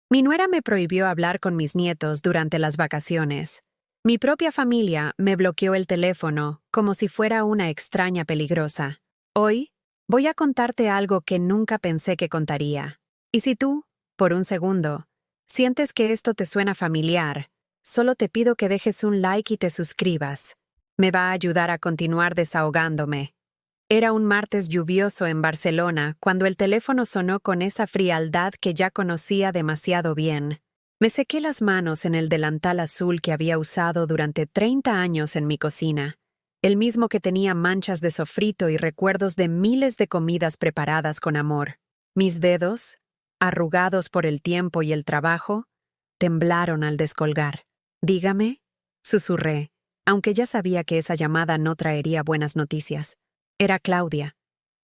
Mi nuera me prohibió hablar con mis nietos durante las vacaciones. Mi propia familia me bloqueó el teléfono como si fuera una extraña peligrosa. Hoy, voy a contarte algo que nunca pensé que contaría. Y si tú, por un segundo, sientes que esto te suena familiar, solo te pido que dejes un like y te suscribas. Me va a ayudar a continuar desahogándome. Era un martes lluvioso en Barcelona cuando el teléfono sonó con esa frialdad que ya conocía demasiado bien. Me sequé las manos en el delantal azul que había usado durante 30 años en mi cocina, el mismo que tenía manchas de sofrito y recuerdos de miles de comidas preparadas con amor. Mis dedos, arrugados por el tiempo y el trabajo, temblaron al descolgar. «Dígame», susurré, aunque ya sabía que esa llamada no traería buenas noticias. Era Claudia,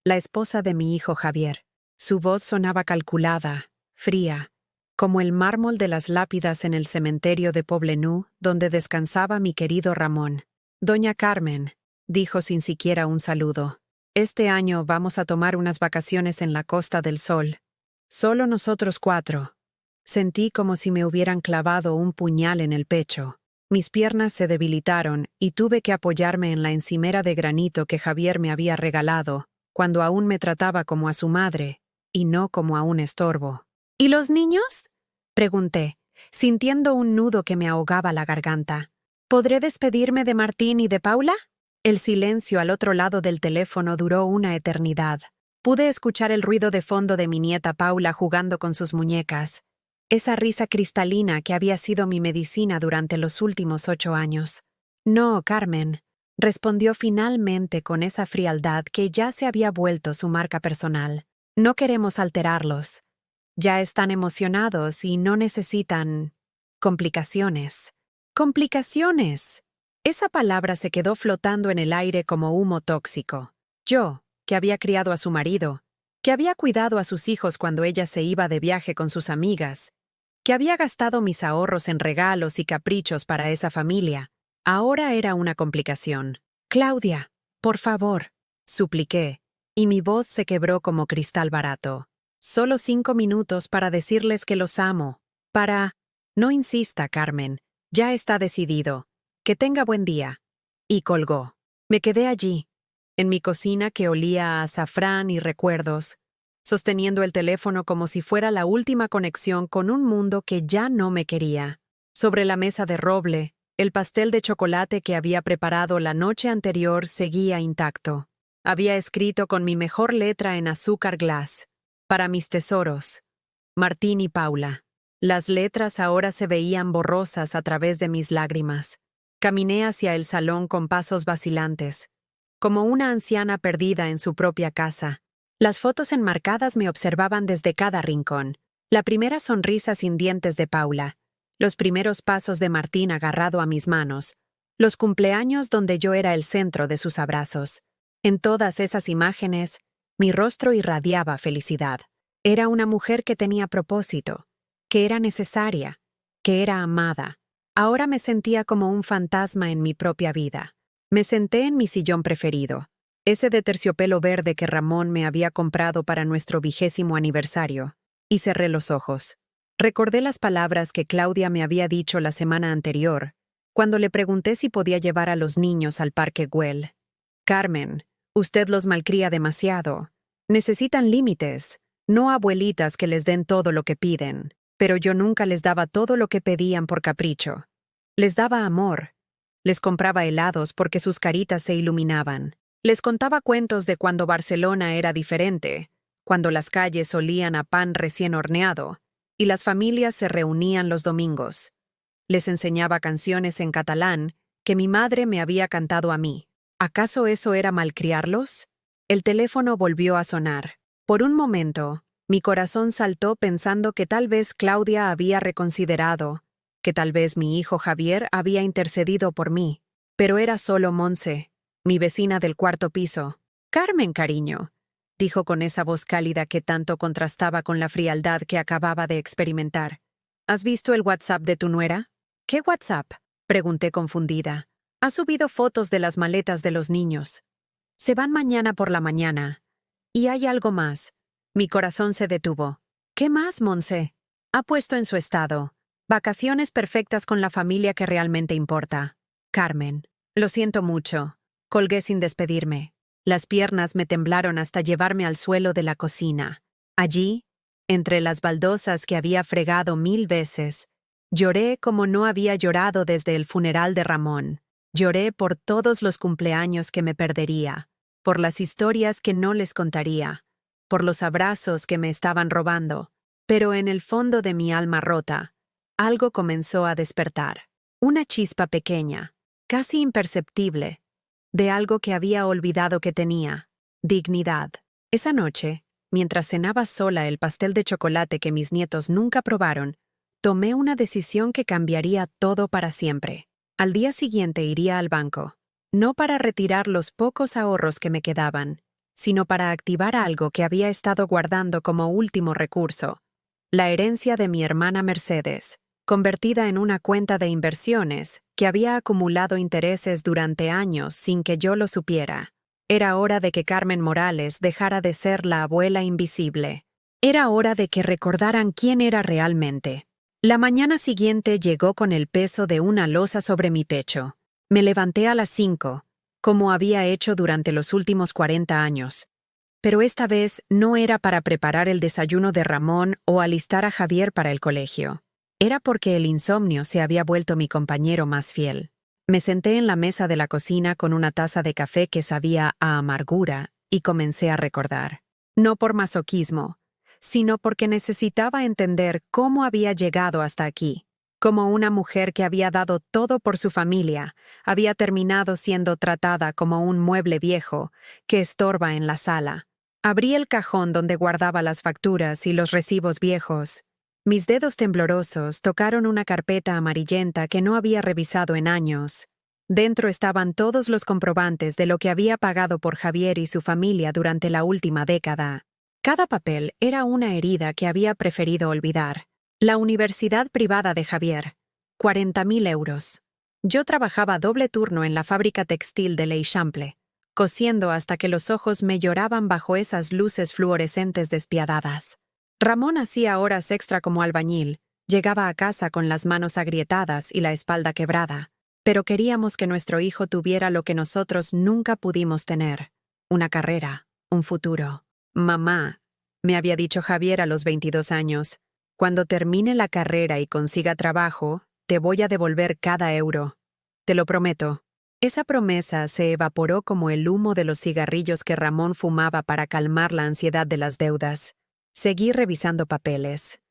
la esposa de mi hijo Javier. Su voz sonaba calculada, fría, como el mármol de las lápidas en el cementerio de Poblenou, donde descansaba mi querido Ramón. «Doña Carmen», dijo sin siquiera un saludo, «este año vamos a tomar unas vacaciones en la Costa del Sol. Solo nosotros 4. Sentí como si me hubieran clavado un puñal en el pecho. Mis piernas se debilitaron y tuve que apoyarme en la encimera de granito que Javier me había regalado, cuando aún me trataba como a su madre, y no como a un estorbo. «¿Y los niños?», pregunté, sintiendo un nudo que me ahogaba la garganta. «¿Podré despedirme de Martín y de Paula?». El silencio al otro lado del teléfono duró una eternidad. Pude escuchar el ruido de fondo de mi nieta Paula jugando con sus muñecas. Esa risa cristalina que había sido mi medicina durante los últimos 8 años. «No, Carmen», respondió finalmente con esa frialdad que ya se había vuelto su marca personal. «No queremos alterarlos. Ya están emocionados y no necesitan complicaciones». «Complicaciones». Esa palabra se quedó flotando en el aire como humo tóxico. Yo, que había criado a su marido, que había cuidado a sus hijos cuando ella se iba de viaje con sus amigas, que había gastado mis ahorros en regalos y caprichos para esa familia, ahora era una complicación. «Claudia, por favor», supliqué, y mi voz se quebró como cristal barato. «Solo 5 minutos para decirles que los amo. No insista, Carmen, ya está decidido. Que tenga buen día». Y colgó. Me quedé allí, en mi cocina que olía a azafrán y recuerdos, sosteniendo el teléfono como si fuera la última conexión con un mundo que ya no me quería. Sobre la mesa de roble, el pastel de chocolate que había preparado la noche anterior seguía intacto. Había escrito con mi mejor letra en azúcar glass: «Para mis tesoros, Martín y Paula». Las letras ahora se veían borrosas a través de mis lágrimas. Caminé hacia el salón con pasos vacilantes, como una anciana perdida en su propia casa. Las fotos enmarcadas me observaban desde cada rincón. La primera sonrisa sin dientes de Paula, los primeros pasos de Martín agarrado a mis manos, los cumpleaños donde yo era el centro de sus abrazos. En todas esas imágenes, mi rostro irradiaba felicidad. Era una mujer que tenía propósito, que era necesaria, que era amada. Ahora me sentía como un fantasma en mi propia vida. Me senté en mi sillón preferido, ese de terciopelo verde que Ramón me había comprado para nuestro 20º aniversario, y cerré los ojos. Recordé las palabras que Claudia me había dicho la semana anterior, cuando le pregunté si podía llevar a los niños al Parque Güell. «Carmen, usted los malcría demasiado. Necesitan límites, no abuelitas que les den todo lo que piden». Pero yo nunca les daba todo lo que pedían por capricho. Les daba amor. Les compraba helados porque sus caritas se iluminaban. Les contaba cuentos de cuando Barcelona era diferente, cuando las calles olían a pan recién horneado y las familias se reunían los domingos. Les enseñaba canciones en catalán que mi madre me había cantado a mí. ¿Acaso eso era malcriarlos? El teléfono volvió a sonar. Por un momento, mi corazón saltó pensando que tal vez Claudia había reconsiderado, que tal vez mi hijo Javier había intercedido por mí. Pero era solo Monse, mi vecina del 4º piso. «Carmen, cariño», dijo con esa voz cálida que tanto contrastaba con la frialdad que acababa de experimentar. «¿Has visto el WhatsApp de tu nuera?». «¿Qué WhatsApp?», pregunté confundida. «Ha subido fotos de las maletas de los niños. Se van mañana por la mañana. Y hay algo más». Mi corazón se detuvo. «¿Qué más, Monse?». Ha puesto en su estado. Vacaciones perfectas con la familia que realmente importa. Carmen. Lo siento mucho. Colgué sin despedirme. Las piernas me temblaron hasta llevarme al suelo de la cocina. Allí, entre las baldosas que había fregado 1000 veces, lloré como no había llorado desde el funeral de Ramón. Lloré por todos los cumpleaños que me perdería, por las historias que no les contaría, por los abrazos que me estaban robando. Pero en el fondo de mi alma rota, algo comenzó a despertar. Una chispa pequeña, casi imperceptible, de algo que había olvidado que tenía: dignidad. Esa noche, mientras cenaba sola el pastel de chocolate que mis nietos nunca probaron, tomé una decisión que cambiaría todo para siempre. Al día siguiente iría al banco, no para retirar los pocos ahorros que me quedaban, sino para activar algo que había estado guardando como último recurso: la herencia de mi hermana Mercedes, convertida en una cuenta de inversiones que había acumulado intereses durante años sin que yo lo supiera. Era hora de que Carmen Morales dejara de ser la abuela invisible. Era hora de que recordaran quién era realmente. La mañana siguiente llegó con el peso de una losa sobre mi pecho. Me levanté a las 5, como había hecho durante los últimos 40 años. Pero esta vez no era para preparar el desayuno de Ramón o alistar a Javier para el colegio. Era porque el insomnio se había vuelto mi compañero más fiel. Me senté en la mesa de la cocina con una taza de café que sabía a amargura y comencé a recordar. No por masoquismo, sino porque necesitaba entender cómo había llegado hasta aquí. Como una mujer que había dado todo por su familia, había terminado siendo tratada como un mueble viejo que estorba en la sala. Abrí el cajón donde guardaba las facturas y los recibos viejos. Mis dedos temblorosos tocaron una carpeta amarillenta que no había revisado en años. Dentro estaban todos los comprobantes de lo que había pagado por Javier y su familia durante la última década. Cada papel era una herida que había preferido olvidar. La universidad privada de Javier, 40.000 euros. Yo trabajaba doble turno en la fábrica textil de l'Eixample, cosiendo hasta que los ojos me lloraban bajo esas luces fluorescentes despiadadas. Ramón hacía horas extra como albañil, llegaba a casa con las manos agrietadas y la espalda quebrada, pero queríamos que nuestro hijo tuviera lo que nosotros nunca pudimos tener: una carrera, un futuro. Mamá, me había dicho Javier a los 22 años, cuando termine la carrera y consiga trabajo, te voy a devolver cada euro. Te lo prometo. Esa promesa se evaporó como el humo de los cigarrillos que Ramón fumaba para calmar la ansiedad de las deudas. Seguí revisando papeles.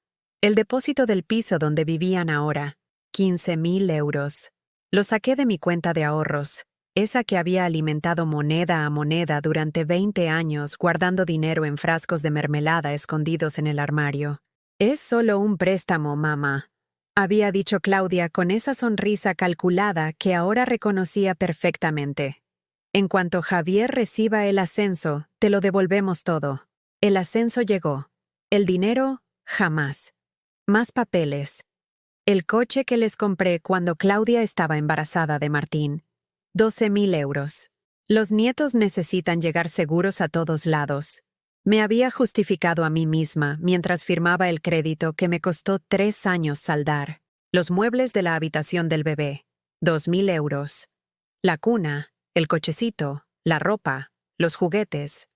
El depósito del piso donde vivían ahora, 15.000 euros. Lo saqué de mi cuenta de ahorros, esa que había alimentado moneda a moneda durante 20 años guardando dinero en frascos de mermelada escondidos en el armario. Es solo un préstamo, mamá, había dicho Claudia con esa sonrisa calculada que ahora reconocía perfectamente. En cuanto Javier reciba el ascenso, te lo devolvemos todo. El ascenso llegó. El dinero, jamás. Más papeles. El coche que les compré cuando Claudia estaba embarazada de Martín. 12.000 euros. Los nietos necesitan llegar seguros a todos lados. Me había justificado a mí misma mientras firmaba el crédito que me costó 3 años saldar. Los muebles de la habitación del bebé, 2.000 euros. La cuna, el cochecito, la ropa, los juguetes,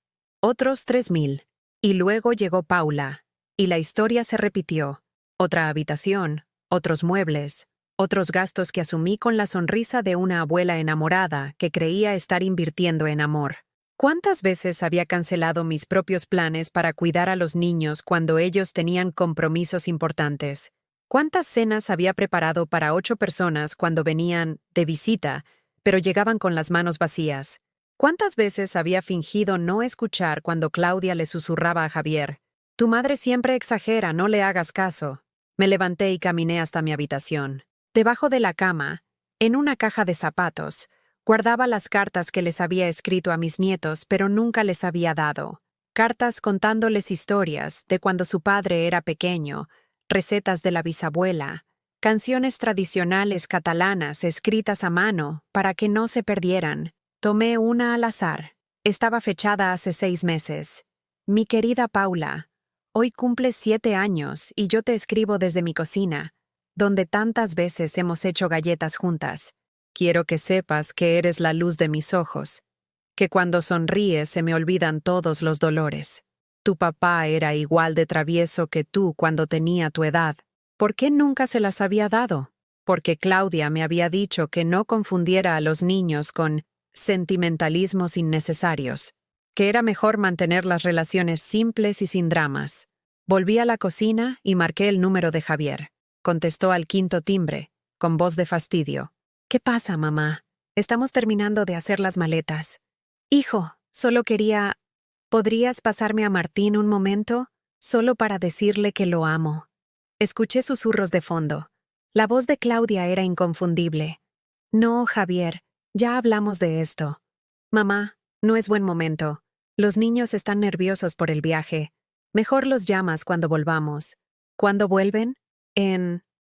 otros 3.000. Y luego llegó Paula, y la historia se repitió. Otra habitación, otros muebles, otros gastos que asumí con la sonrisa de una abuela enamorada que creía estar invirtiendo en amor. ¿Cuántas veces había cancelado mis propios planes para cuidar a los niños cuando ellos tenían compromisos importantes? ¿Cuántas cenas había preparado para 8 personas cuando venían de visita, pero llegaban con las manos vacías? ¿Cuántas veces había fingido no escuchar cuando Claudia le susurraba a Javier: «Tu madre siempre exagera, no le hagas caso»? Me levanté y caminé hasta mi habitación. Debajo de la cama, en una caja de zapatos, guardaba las cartas que les había escrito a mis nietos pero nunca les había dado. Cartas contándoles historias de cuando su padre era pequeño, recetas de la bisabuela, canciones tradicionales catalanas escritas a mano para que no se perdieran. Tomé una al azar. Estaba fechada hace 6 meses. Mi querida Paula, hoy cumples 7 años y yo te escribo desde mi cocina, donde tantas veces hemos hecho galletas juntas. Quiero que sepas que eres la luz de mis ojos, que cuando sonríes se me olvidan todos los dolores. Tu papá era igual de travieso que tú cuando tenía tu edad. ¿Por qué nunca se las había dado? Porque Claudia me había dicho que no confundiera a los niños con sentimentalismos innecesarios, que era mejor mantener las relaciones simples y sin dramas. Volví a la cocina y marqué el número de Javier. Contestó al quinto timbre, con voz de fastidio. ¿Qué pasa, mamá? Estamos terminando de hacer las maletas. Hijo, solo quería... ¿Podrías pasarme a Martín un momento? Solo para decirle que lo amo. Escuché susurros de fondo. La voz de Claudia era inconfundible. No, Javier, ya hablamos de esto. Mamá, no es buen momento. Los niños están nerviosos por el viaje. Mejor los llamas cuando volvamos. ¿Cuándo vuelven?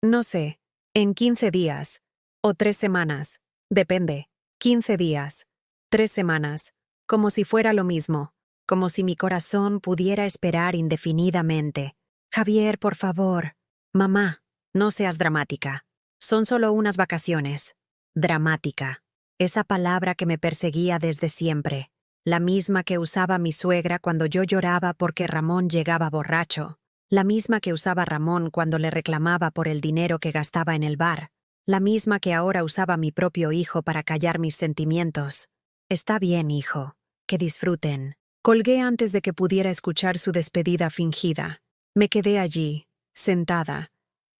No sé, en 15 días. O 3 semanas. Depende. 15 días. 3 semanas. Como si fuera lo mismo. Como si mi corazón pudiera esperar indefinidamente. Javier, por favor. Mamá, no seas dramática. Son solo unas vacaciones. Dramática. Esa palabra que me perseguía desde siempre. La misma que usaba mi suegra cuando yo lloraba porque Ramón llegaba borracho. La misma que usaba Ramón cuando le reclamaba por el dinero que gastaba en el bar. La misma que ahora usaba mi propio hijo para callar mis sentimientos. Está bien, hijo. Que disfruten. Colgué antes de que pudiera escuchar su despedida fingida. Me quedé allí, sentada,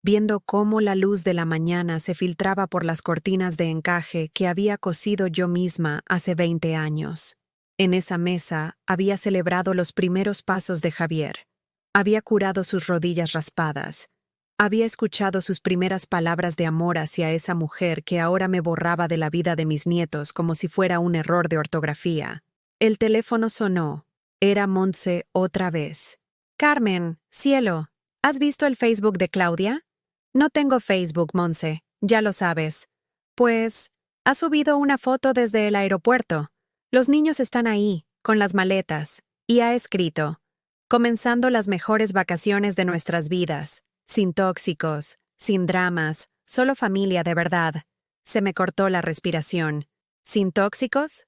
viendo cómo la luz de la mañana se filtraba por las cortinas de encaje que había cosido yo misma hace 20 años. En esa mesa había celebrado los primeros pasos de Javier. Había curado sus rodillas raspadas. Había escuchado sus primeras palabras de amor hacia esa mujer que ahora me borraba de la vida de mis nietos como si fuera un error de ortografía. El teléfono sonó. Era Montse otra vez. Carmen, cielo, ¿has visto el Facebook de Claudia? No tengo Facebook, Montse, ya lo sabes. Pues, ha subido una foto desde el aeropuerto. Los niños están ahí, con las maletas, y ha escrito: comenzando las mejores vacaciones de nuestras vidas, sin tóxicos, sin dramas, solo familia de verdad. Se me cortó la respiración. ¿Sin tóxicos?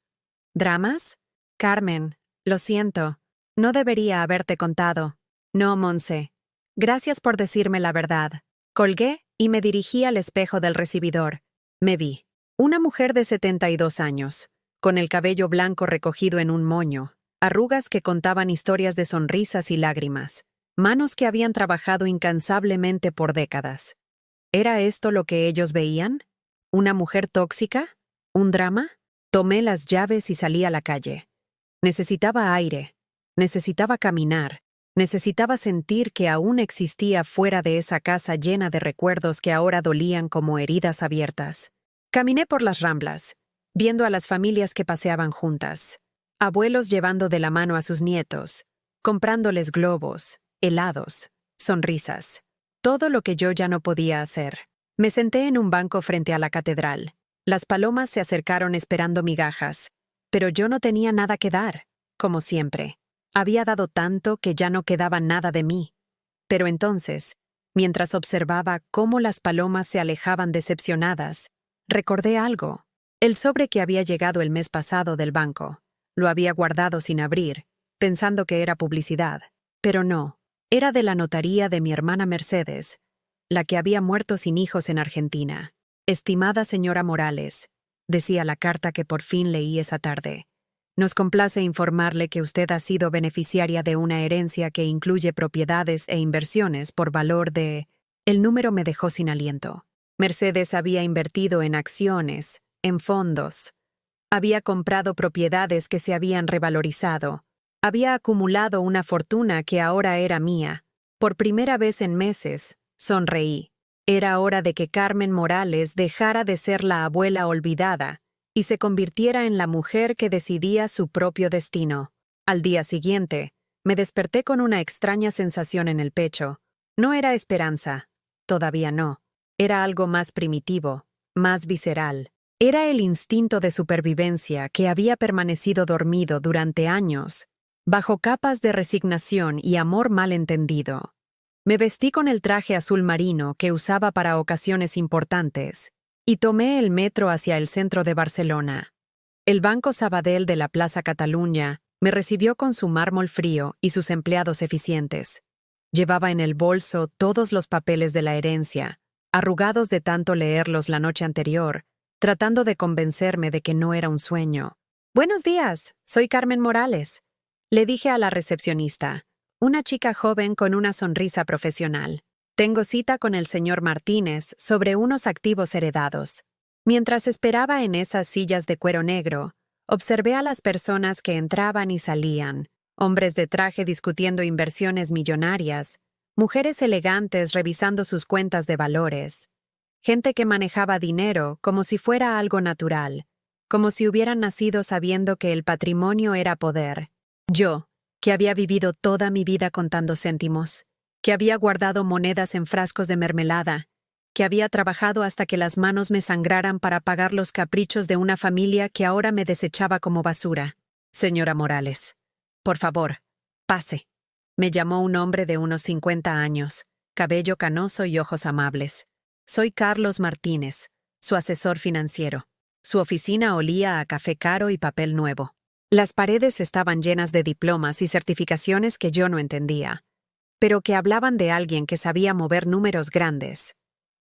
¿Dramas? Carmen, lo siento. No debería haberte contado. No, Monse. Gracias por decirme la verdad. Colgué y me dirigí al espejo del recibidor. Me vi. Una mujer de 72 años, con el cabello blanco recogido en un moño, arrugas que contaban historias de sonrisas y lágrimas, manos que habían trabajado incansablemente por décadas. ¿Era esto lo que ellos veían? ¿Una mujer tóxica? ¿Un drama? Tomé las llaves y salí a la calle. Necesitaba aire, necesitaba caminar, necesitaba sentir que aún existía fuera de esa casa llena de recuerdos que ahora dolían como heridas abiertas. Caminé por las Ramblas, viendo a las familias que paseaban juntas, abuelos llevando de la mano a sus nietos, comprándoles globos, helados, sonrisas, todo lo que yo ya no podía hacer. Me senté en un banco frente a la catedral. Las palomas se acercaron esperando migajas, pero yo no tenía nada que dar, como siempre. Había dado tanto que ya no quedaba nada de mí. Pero entonces, mientras observaba cómo las palomas se alejaban decepcionadas, recordé algo. El sobre que había llegado el mes pasado del banco. Lo había guardado sin abrir, pensando que era publicidad. Pero no, era de la notaría de mi hermana Mercedes, la que había muerto sin hijos en Argentina. Estimada señora Morales, decía la carta que por fin leí esa tarde. Nos complace informarle que usted ha sido beneficiaria de una herencia que incluye propiedades e inversiones por valor de... El número me dejó sin aliento. Mercedes había invertido en acciones, en fondos. Había comprado propiedades que se habían revalorizado. Había acumulado una fortuna que ahora era mía. Por primera vez en meses, sonreí. Era hora de que Carmen Morales dejara de ser la abuela olvidada y se convirtiera en la mujer que decidía su propio destino. Al día siguiente, me desperté con una extraña sensación en el pecho. No era esperanza, todavía no. Era algo más primitivo, más visceral. Era el instinto de supervivencia que había permanecido dormido durante años, bajo capas de resignación y amor mal entendido. Me vestí con el traje azul marino que usaba para ocasiones importantes y tomé el metro hacia el centro de Barcelona. El Banco Sabadell de la Plaza Catalunya me recibió con su mármol frío y sus empleados eficientes. Llevaba en el bolso todos los papeles de la herencia, arrugados de tanto leerlos la noche anterior, tratando de convencerme de que no era un sueño. «Buenos días, soy Carmen Morales», le dije a la recepcionista, una chica joven con una sonrisa profesional. «Tengo cita con el señor Martínez sobre unos activos heredados». Mientras esperaba en esas sillas de cuero negro, observé a las personas que entraban y salían, hombres de traje discutiendo inversiones millonarias, mujeres elegantes revisando sus cuentas de valores, gente que manejaba dinero como si fuera algo natural, como si hubieran nacido sabiendo que el patrimonio era poder. Yo, que había vivido toda mi vida contando céntimos, que había guardado monedas en frascos de mermelada, que había trabajado hasta que las manos me sangraran para pagar los caprichos de una familia que ahora me desechaba como basura. «Señora Morales, por favor, pase», me llamó un hombre de unos 50 años, cabello canoso y ojos amables. «Soy Carlos Martínez, su asesor financiero». Su oficina olía a café caro y papel nuevo. Las paredes estaban llenas de diplomas y certificaciones que yo no entendía, pero que hablaban de alguien que sabía mover números grandes.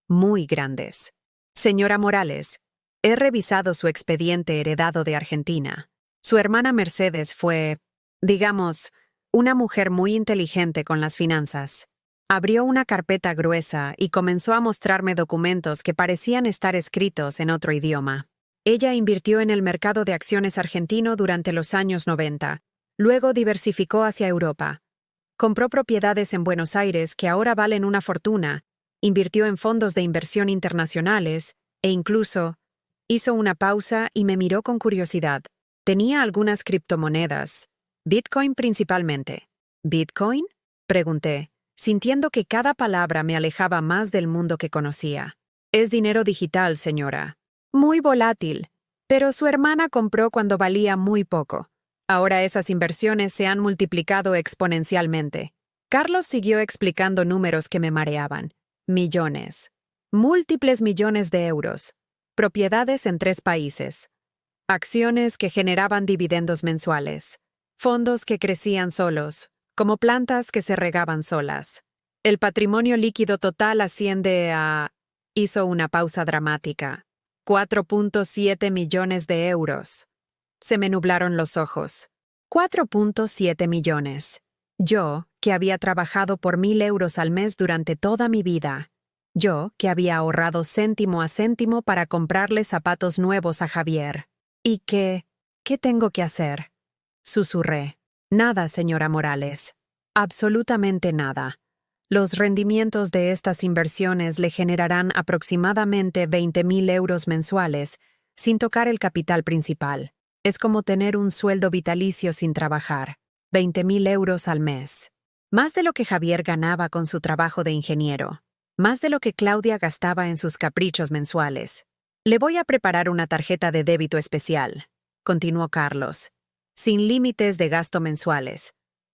Muy grandes. «Señora Morales, he revisado su expediente heredado de Argentina. Su hermana Mercedes fue, digamos, una mujer muy inteligente con las finanzas. Abrió una carpeta gruesa y comenzó a mostrarme documentos que parecían estar escritos en otro idioma. Ella invirtió en el mercado de acciones argentino durante los años 90. Luego diversificó hacia Europa. Compró propiedades en Buenos Aires que ahora valen una fortuna. Invirtió en fondos de inversión internacionales e incluso hizo una pausa y me miró con curiosidad. Tenía algunas criptomonedas, Bitcoin principalmente». «¿Bitcoin?», pregunté, sintiendo que cada palabra me alejaba más del mundo que conocía. «Es dinero digital, señora. Muy volátil, pero su hermana compró cuando valía muy poco. Ahora esas inversiones se han multiplicado exponencialmente». Carlos siguió explicando números que me mareaban. Millones. Múltiples millones de euros. Propiedades en 3 países. Acciones que generaban dividendos mensuales. Fondos que crecían solos, como plantas que se regaban solas. El patrimonio líquido total asciende a... Hizo una pausa dramática. 4.7 millones de euros. Se me nublaron los ojos. 4.7 millones. Yo, que había trabajado por 1.000 euros al mes durante toda mi vida. Yo, que había ahorrado céntimo a céntimo para comprarle zapatos nuevos a Javier. ¿Y qué tengo que hacer?, susurré. «Nada, señora Morales. Absolutamente nada. Los rendimientos de estas inversiones le generarán aproximadamente 20.000 euros mensuales, sin tocar el capital principal. Es como tener un sueldo vitalicio sin trabajar. 20.000 euros al mes. Más de lo que Javier ganaba con su trabajo de ingeniero. Más de lo que Claudia gastaba en sus caprichos mensuales. Le voy a preparar una tarjeta de débito especial», continuó Carlos, «sin límites de gasto mensuales.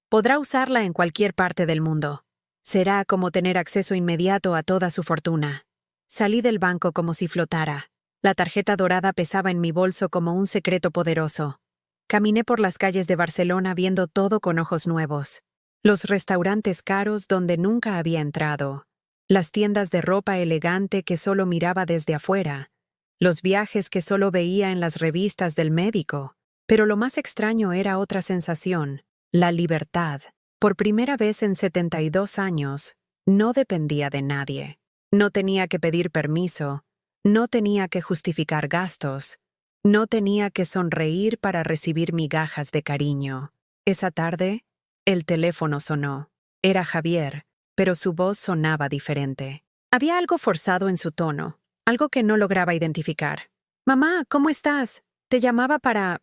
Podrá usarla en cualquier parte del mundo. Será como tener acceso inmediato a toda su fortuna». Salí del banco como si flotara. La tarjeta dorada pesaba en mi bolso como un secreto poderoso. Caminé por las calles de Barcelona viendo todo con ojos nuevos. Los restaurantes caros donde nunca había entrado. Las tiendas de ropa elegante que solo miraba desde afuera. Los viajes que solo veía en las revistas del médico. Pero lo más extraño era otra sensación, la libertad. Por primera vez en 72 años, no dependía de nadie. No tenía que pedir permiso, no tenía que justificar gastos, no tenía que sonreír para recibir migajas de cariño. Esa tarde, el teléfono sonó. Era Javier, pero su voz sonaba diferente. Había algo forzado en su tono, algo que no lograba identificar. «Mamá, ¿cómo estás? Te llamaba para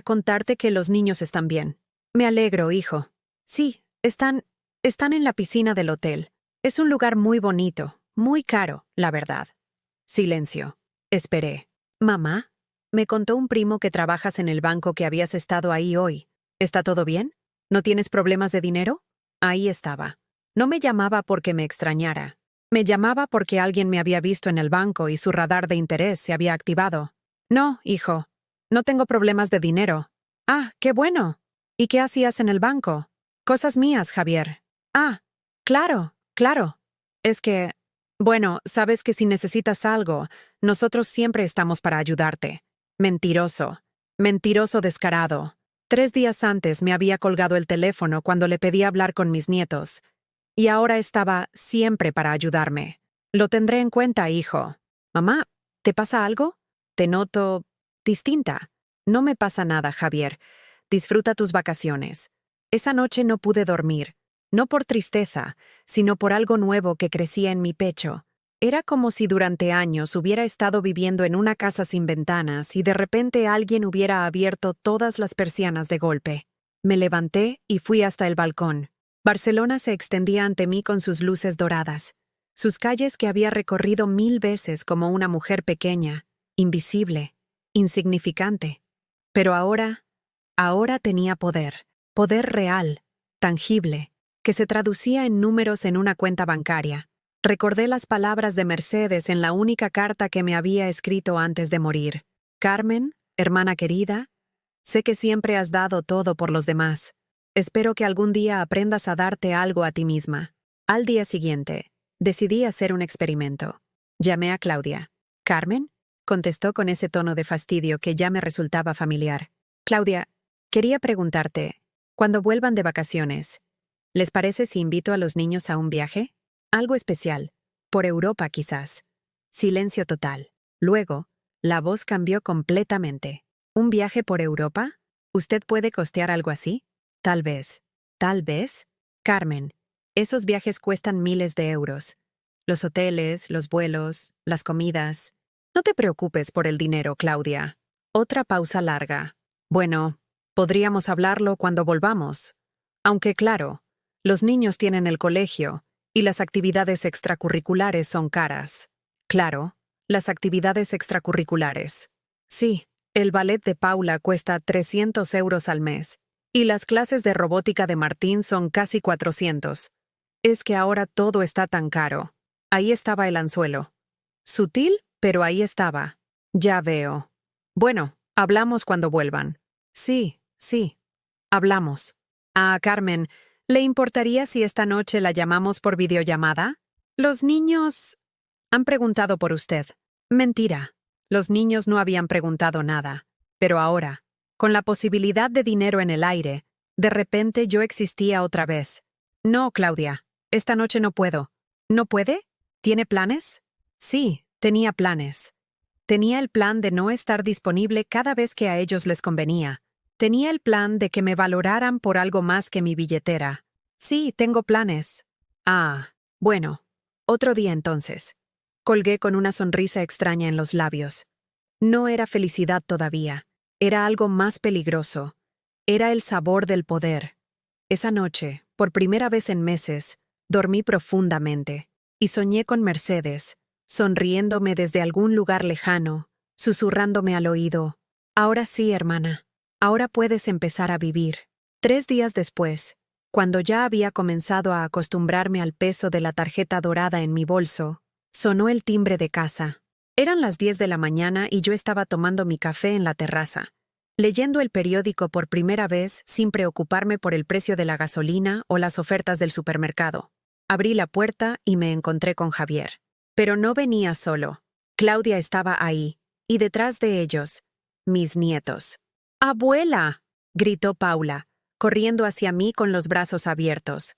contarte que los niños están bien». «Me alegro, hijo». «Sí, están en la piscina del hotel. Es un lugar muy bonito, muy caro, la verdad». Silencio. Esperé. «Mamá, me contó un primo que trabajas en el banco que habías estado ahí hoy. ¿Está todo bien?». ¿No tienes problemas de dinero? Ahí estaba. No me llamaba porque me extrañara. Me llamaba porque alguien me había visto en el banco y su radar de interés se había activado. No, hijo. No tengo problemas de dinero. Ah, qué bueno. ¿Y qué hacías en el banco? Cosas mías, Javier. Ah, claro, claro. Es que, bueno, sabes que si necesitas algo, nosotros siempre estamos para ayudarte. Mentiroso. Mentiroso descarado. 3 días antes me había colgado el teléfono cuando le pedí hablar con mis nietos. Y ahora estaba siempre para ayudarme. Lo tendré en cuenta, hijo. Mamá, ¿te pasa algo? Te noto distinta. No me pasa nada, Javier. Disfruta tus vacaciones. Esa noche no pude dormir, no por tristeza, sino por algo nuevo que crecía en mi pecho. Era como si durante años hubiera estado viviendo en una casa sin ventanas y de repente alguien hubiera abierto todas las persianas de golpe. Me levanté y fui hasta el balcón. Barcelona se extendía ante mí con sus luces doradas, sus calles que había recorrido 1000 veces como una mujer pequeña, invisible, insignificante. Pero ahora tenía poder, poder real, tangible, que se traducía en números en una cuenta bancaria. Recordé las palabras de Mercedes en la única carta que me había escrito antes de morir. Carmen, hermana querida, sé que siempre has dado todo por los demás. Espero que algún día aprendas a darte algo a ti misma. Al día siguiente, decidí hacer un experimento. Llamé a Claudia. ¿Carmen? Contestó con ese tono de fastidio que ya me resultaba familiar. Claudia, quería preguntarte, cuando vuelvan de vacaciones, ¿les parece si invito a los niños a un viaje? Algo especial. Por Europa, quizás. Silencio total. Luego, la voz cambió completamente. ¿Un viaje por Europa? ¿Usted puede costear algo así? Tal vez. ¿Tal vez? Carmen, esos viajes cuestan miles de euros. Los hoteles, los vuelos, las comidas. No te preocupes por el dinero, Claudia. Otra pausa larga. Bueno, podríamos hablarlo cuando volvamos. Aunque claro, los niños tienen el colegio y las actividades extracurriculares son caras. Claro, las actividades extracurriculares. Sí, el ballet de Paula cuesta 300 euros al mes y las clases de robótica de Martín son casi 400. Es que ahora todo está tan caro. Ahí estaba el anzuelo. Sutil, pero ahí estaba. Ya veo. Bueno, hablamos cuando vuelvan. Sí, sí. Hablamos. Ah, Carmen, ¿le importaría si esta noche la llamamos por videollamada? Los niños han preguntado por usted. Mentira. Los niños no habían preguntado nada. Pero ahora, con la posibilidad de dinero en el aire, de repente yo existía otra vez. No, Claudia, esta noche no puedo. ¿No puede? ¿Tiene planes? Sí, tenía planes. Tenía el plan de no estar disponible cada vez que a ellos les convenía. Tenía el plan de que me valoraran por algo más que mi billetera. Sí, tengo planes. Ah, bueno, otro día entonces. Colgué con una sonrisa extraña en los labios. No era felicidad todavía, era algo más peligroso. Era el sabor del poder. Esa noche, por primera vez en meses, dormí profundamente y soñé con Mercedes, sonriéndome desde algún lugar lejano, susurrándome al oído. Ahora sí, hermana. Ahora puedes empezar a vivir. 3 días después, cuando ya había comenzado a acostumbrarme al peso de la tarjeta dorada en mi bolso, sonó el timbre de casa. Eran las 10 de la mañana y yo estaba tomando mi café en la terraza, leyendo el periódico por primera vez sin preocuparme por el precio de la gasolina o las ofertas del supermercado. Abrí la puerta y me encontré con Javier. Pero no venía solo. Claudia estaba ahí, y detrás de ellos, mis nietos. ¡Abuela!, gritó Paula, corriendo hacia mí con los brazos abiertos.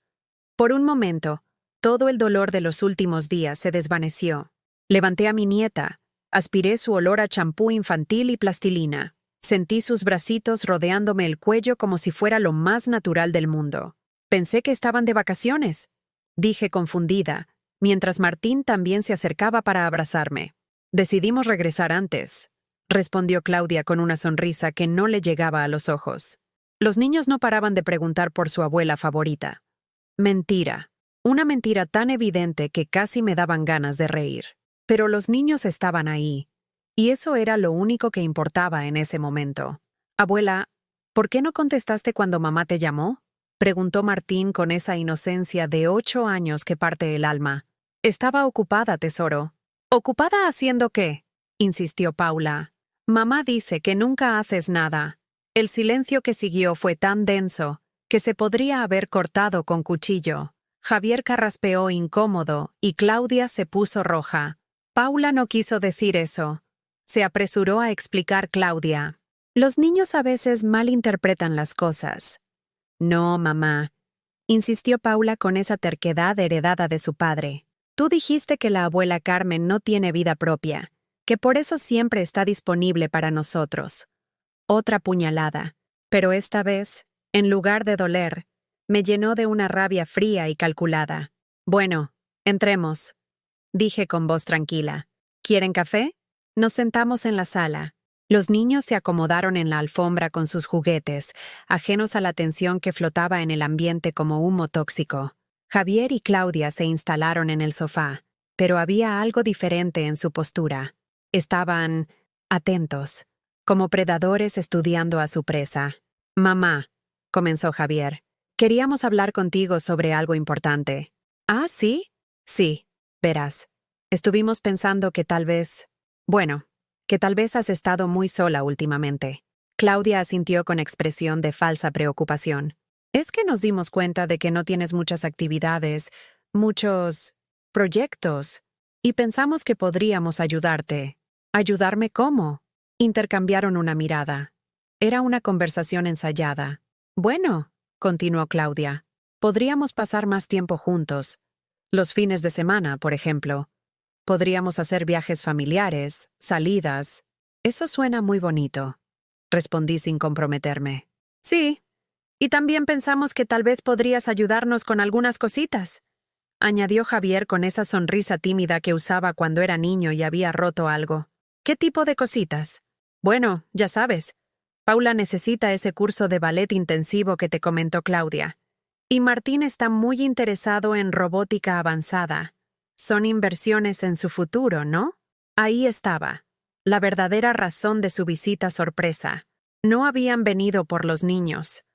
Por un momento, todo el dolor de los últimos días se desvaneció. Levanté a mi nieta, aspiré su olor a champú infantil y plastilina. Sentí sus bracitos rodeándome el cuello como si fuera lo más natural del mundo. Pensé que estaban de vacaciones, dije confundida, mientras Martín también se acercaba para abrazarme. Decidimos regresar antes, respondió Claudia con una sonrisa que no le llegaba a los ojos. Los niños no paraban de preguntar por su abuela favorita. Mentira. Una mentira tan evidente que casi me daban ganas de reír. Pero los niños estaban ahí, y eso era lo único que importaba en ese momento. Abuela, ¿por qué no contestaste cuando mamá te llamó? Preguntó Martín con esa inocencia de 8 años que parte el alma. Estaba ocupada, tesoro. ¿Ocupada haciendo qué? Insistió Paula. Mamá dice que nunca haces nada. El silencio que siguió fue tan denso que se podría haber cortado con cuchillo. Javier carraspeó incómodo y Claudia se puso roja. Paula no quiso decir eso. Se apresuró a explicar Claudia. Los niños a veces malinterpretan las cosas. No, mamá, insistió Paula con esa terquedad heredada de su padre. Tú dijiste que la abuela Carmen no tiene vida propia, que por eso siempre está disponible para nosotros. Otra puñalada, pero esta vez, en lugar de doler, me llenó de una rabia fría y calculada. Bueno, entremos, dije con voz tranquila. ¿Quieren café? Nos sentamos en la sala. Los niños se acomodaron en la alfombra con sus juguetes, ajenos a la tensión que flotaba en el ambiente como humo tóxico. Javier y Claudia se instalaron en el sofá, pero había algo diferente en su postura. Estaban atentos, como predadores estudiando a su presa. Mamá, comenzó Javier, queríamos hablar contigo sobre algo importante. ¿Ah, sí? Sí, verás. Estuvimos pensando que tal vez... que tal vez has estado muy sola últimamente. Claudia asintió con expresión de falsa preocupación. Es que nos dimos cuenta de que no tienes muchas actividades, muchos proyectos, y pensamos que podríamos ayudarte. ¿Ayudarme cómo? Intercambiaron una mirada. Era una conversación ensayada. Bueno, continuó Claudia, podríamos pasar más tiempo juntos. Los fines de semana, por ejemplo. Podríamos hacer viajes familiares, salidas. Eso suena muy bonito, respondí sin comprometerme. Sí, y también pensamos que tal vez podrías ayudarnos con algunas cositas, añadió Javier con esa sonrisa tímida que usaba cuando era niño y había roto algo. ¿Qué tipo de cositas? Bueno, ya sabes, Paula necesita ese curso de ballet intensivo que te comentó Claudia. Y Martín está muy interesado en robótica avanzada. Son inversiones en su futuro, ¿no? Ahí estaba, la verdadera razón de su visita sorpresa. No habían venido por los niños.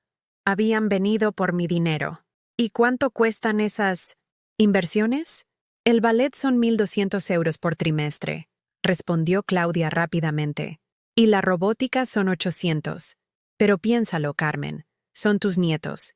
Habían venido por mi dinero. ¿Y cuánto cuestan esas inversiones? El ballet son 1.200 euros por trimestre, respondió Claudia rápidamente. Y la robótica son 800. Pero piénsalo, Carmen, son tus nietos.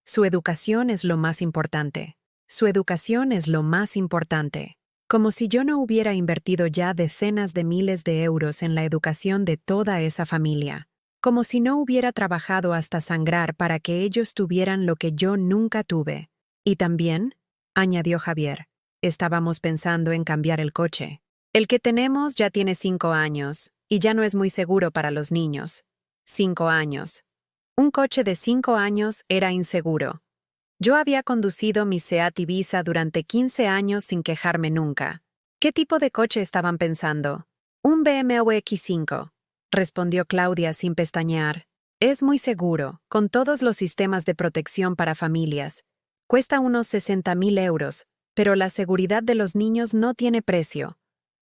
Su educación es lo más importante. Su educación es lo más importante. Como si yo no hubiera invertido ya decenas de miles de euros en la educación de toda esa familia. Como si no hubiera trabajado hasta sangrar para que ellos tuvieran lo que yo nunca tuve. Y también, añadió Javier, estábamos pensando en cambiar el coche. El que tenemos ya tiene 5 años, y ya no es muy seguro para los niños. 5 años. Un coche de 5 años era inseguro. Yo había conducido mi Seat Ibiza durante 15 años sin quejarme nunca. ¿Qué tipo de coche estaban pensando? Un BMW X5, respondió Claudia sin pestañear. Es muy seguro, con todos los sistemas de protección para familias. Cuesta unos 60.000 euros, pero la seguridad de los niños no tiene precio.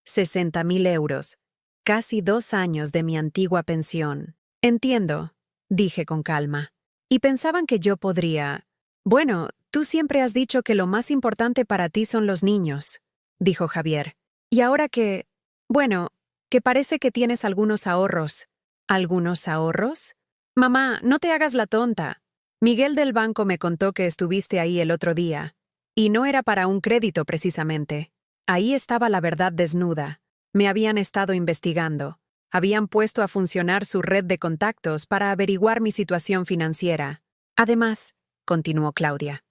60.000 euros. Casi 2 años de mi antigua pensión. Entiendo, dije con calma. Y pensaban que yo podría... Bueno, tú siempre has dicho que lo más importante para ti son los niños, dijo Javier. Y ahora que... que parece que tienes algunos ahorros. ¿Algunos ahorros? Mamá, no te hagas la tonta. Miguel del banco me contó que estuviste ahí el otro día. Y no era para un crédito precisamente. Ahí estaba la verdad desnuda. Me habían estado investigando. Habían puesto a funcionar su red de contactos para averiguar mi situación financiera. Además, continuó Claudia,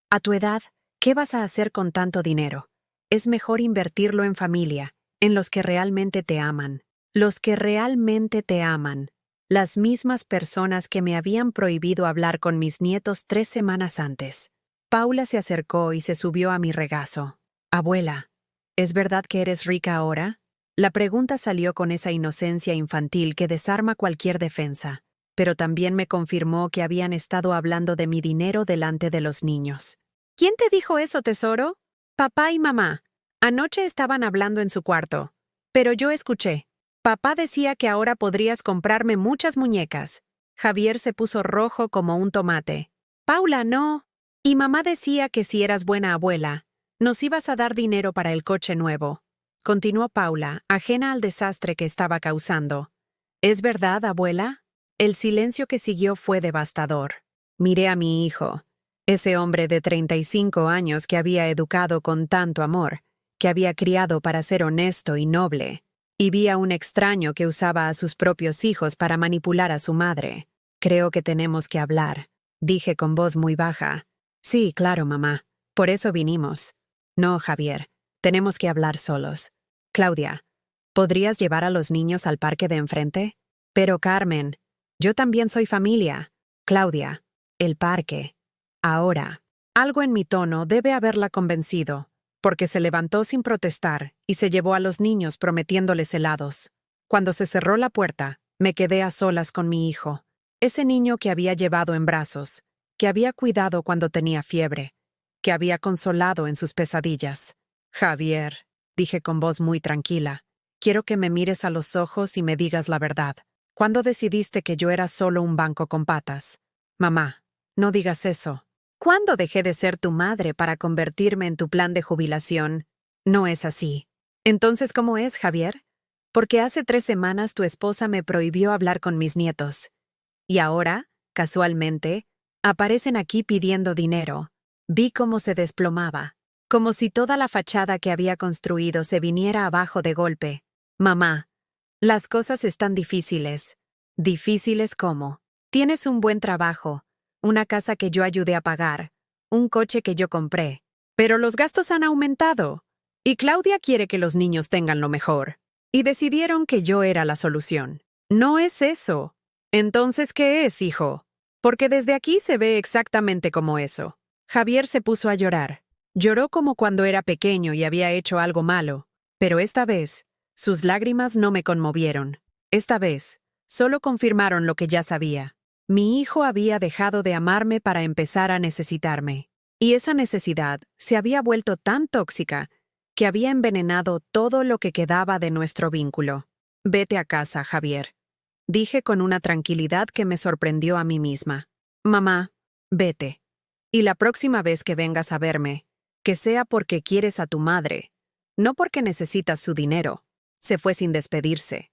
a tu edad, ¿qué vas a hacer con tanto dinero? Es mejor invertirlo en familia, en los que realmente te aman. Los que realmente te aman. Las mismas personas que me habían prohibido hablar con mis nietos 3 semanas antes. Paula se acercó y se subió a mi regazo. Abuela, ¿es verdad que eres rica ahora? La pregunta salió con esa inocencia infantil que desarma cualquier defensa, pero también me confirmó que habían estado hablando de mi dinero delante de los niños. ¿Quién te dijo eso, tesoro? Papá y mamá. Anoche estaban hablando en su cuarto, pero yo escuché. Papá decía que ahora podrías comprarme muchas muñecas. Javier se puso rojo como un tomate. Paula, no. Y mamá decía que si eras buena abuela, nos ibas a dar dinero para el coche nuevo. Continuó Paula, ajena al desastre que estaba causando. ¿Es verdad, abuela? El silencio que siguió fue devastador. Miré a mi hijo, ese hombre de 35 años que había educado con tanto amor, que había criado para ser honesto y noble, y vi a un extraño que usaba a sus propios hijos para manipular a su madre. Creo que tenemos que hablar, dije con voz muy baja. Sí, claro, mamá. Por eso vinimos. No, Javier. Tenemos que hablar solos. Claudia, ¿podrías llevar a los niños al parque de enfrente? Pero, Carmen, yo también soy familia. Claudia, el parque. Ahora. Algo en mi tono debe haberla convencido, porque se levantó sin protestar y se llevó a los niños prometiéndoles helados. Cuando se cerró la puerta, me quedé a solas con mi hijo, ese niño que había llevado en brazos, que había cuidado cuando tenía fiebre, que había consolado en sus pesadillas. Javier, dije con voz muy tranquila, quiero que me mires a los ojos y me digas la verdad. ¿Cuándo decidiste que yo era solo un banco con patas? Mamá, no digas eso. ¿Cuándo dejé de ser tu madre para convertirme en tu plan de jubilación? No es así. Entonces, ¿cómo es, Javier? Porque hace 3 semanas tu esposa me prohibió hablar con mis nietos. Y ahora, casualmente, aparecen aquí pidiendo dinero. Vi cómo se desplomaba, como si toda la fachada que había construido se viniera abajo de golpe. Mamá, las cosas están difíciles. ¿Difíciles cómo? Tienes un buen trabajo, una casa que yo ayudé a pagar, un coche que yo compré. Pero los gastos han aumentado. Y Claudia quiere que los niños tengan lo mejor. Y decidieron que yo era la solución. No es eso. Entonces, ¿qué es, hijo? Porque desde aquí se ve exactamente como eso. Javier se puso a llorar. Lloró como cuando era pequeño y había hecho algo malo. Pero esta vez, sus lágrimas no me conmovieron. Esta vez, solo confirmaron lo que ya sabía. Mi hijo había dejado de amarme para empezar a necesitarme. Y esa necesidad se había vuelto tan tóxica que había envenenado todo lo que quedaba de nuestro vínculo. Vete a casa, Javier. Dije con una tranquilidad que me sorprendió a mí misma. Mamá, vete. Y la próxima vez que vengas a verme, que sea porque quieres a tu madre, no porque necesitas su dinero. Se fue sin despedirse.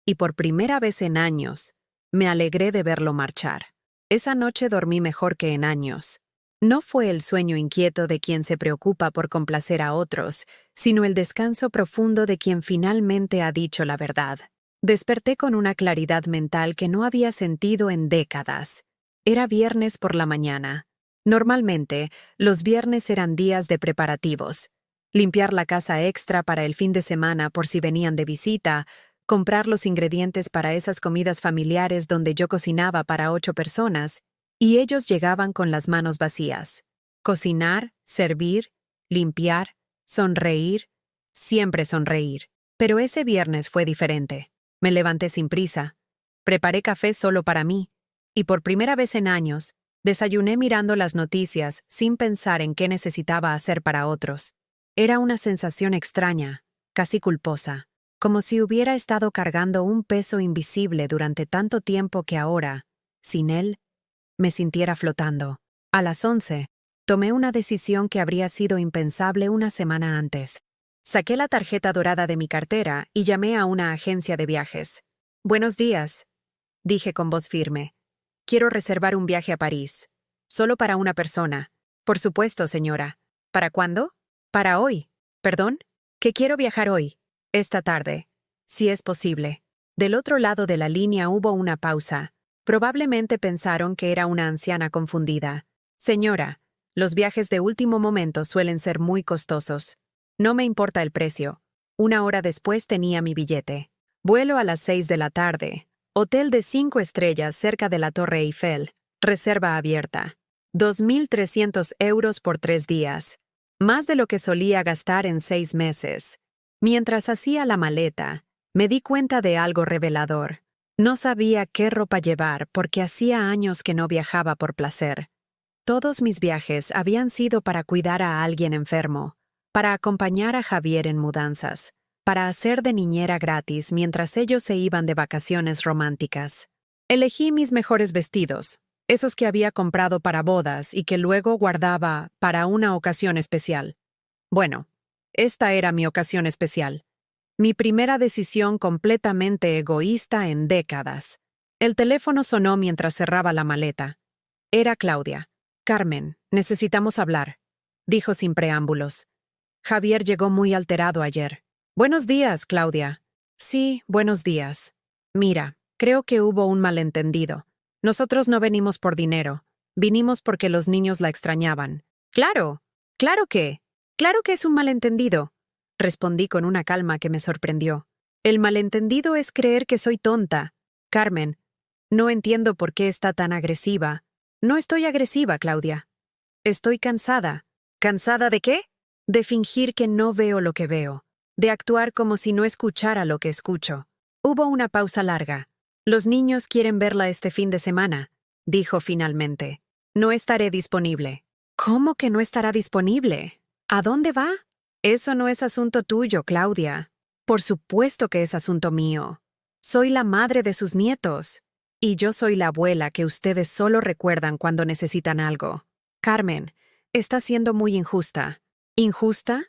Y por primera vez en años, me alegré de verlo marchar. Esa noche dormí mejor que en años. No fue el sueño inquieto de quien se preocupa por complacer a otros, sino el descanso profundo de quien finalmente ha dicho la verdad. Desperté con una claridad mental que no había sentido en décadas. Era viernes por la mañana. Normalmente, los viernes eran días de preparativos. Limpiar la casa extra para el fin de semana por si venían de visita, comprar los ingredientes para esas comidas familiares donde yo cocinaba para 8 personas, y ellos llegaban con las manos vacías. Cocinar, servir, limpiar, sonreír, siempre sonreír. Pero ese viernes fue diferente. Me levanté sin prisa. Preparé café solo para mí, y por primera vez en años, desayuné mirando las noticias sin pensar en qué necesitaba hacer para otros. Era una sensación extraña, casi culposa, como si hubiera estado cargando un peso invisible durante tanto tiempo que ahora, sin él, me sintiera flotando. A las 11, tomé una decisión que habría sido impensable una semana antes. Saqué la tarjeta dorada de mi cartera y llamé a una agencia de viajes. Buenos días, dije con voz firme. Quiero reservar un viaje a París. Solo para una persona. Por supuesto, señora. ¿Para cuándo? Para hoy. ¿Perdón? Que quiero viajar hoy. Esta tarde. Si es posible. Del otro lado de la línea hubo una pausa. Probablemente pensaron que era una anciana confundida. Señora, los viajes de último momento suelen ser muy costosos. No me importa el precio. 1 hora después tenía mi billete. Vuelo a las 6 de la tarde. Hotel de 5 estrellas cerca de la Torre Eiffel. Reserva abierta. 2.300 euros por 3 días. Más de lo que solía gastar en 6 meses. Mientras hacía la maleta, me di cuenta de algo revelador. No sabía qué ropa llevar porque hacía años que no viajaba por placer. Todos mis viajes habían sido para cuidar a alguien enfermo, para acompañar a Javier en mudanzas, para hacer de niñera gratis mientras ellos se iban de vacaciones románticas. Elegí mis mejores vestidos, esos que había comprado para bodas y que luego guardaba para una ocasión especial. Bueno, esta era mi ocasión especial. Mi primera decisión completamente egoísta en décadas. El teléfono sonó mientras cerraba la maleta. Era Claudia. Carmen, necesitamos hablar, dijo sin preámbulos. Javier llegó muy alterado ayer. Buenos días, Claudia. Sí, buenos días. Mira, creo que hubo un malentendido. Nosotros no venimos por dinero. Vinimos porque los niños la extrañaban. Claro, claro que es un malentendido, respondí con una calma que me sorprendió. El malentendido es creer que soy tonta. Carmen, no entiendo por qué está tan agresiva. No estoy agresiva, Claudia. Estoy cansada. ¿Cansada de qué? De fingir que no veo lo que veo, de actuar como si no escuchara lo que escucho. Hubo una pausa larga. Los niños quieren verla este fin de semana, dijo finalmente. No estaré disponible. ¿Cómo que no estará disponible? ¿A dónde va? Eso no es asunto tuyo, Claudia. Por supuesto que es asunto mío. Soy la madre de sus nietos. Y yo soy la abuela que ustedes solo recuerdan cuando necesitan algo. Carmen, estás siendo muy injusta. ¿Injusta?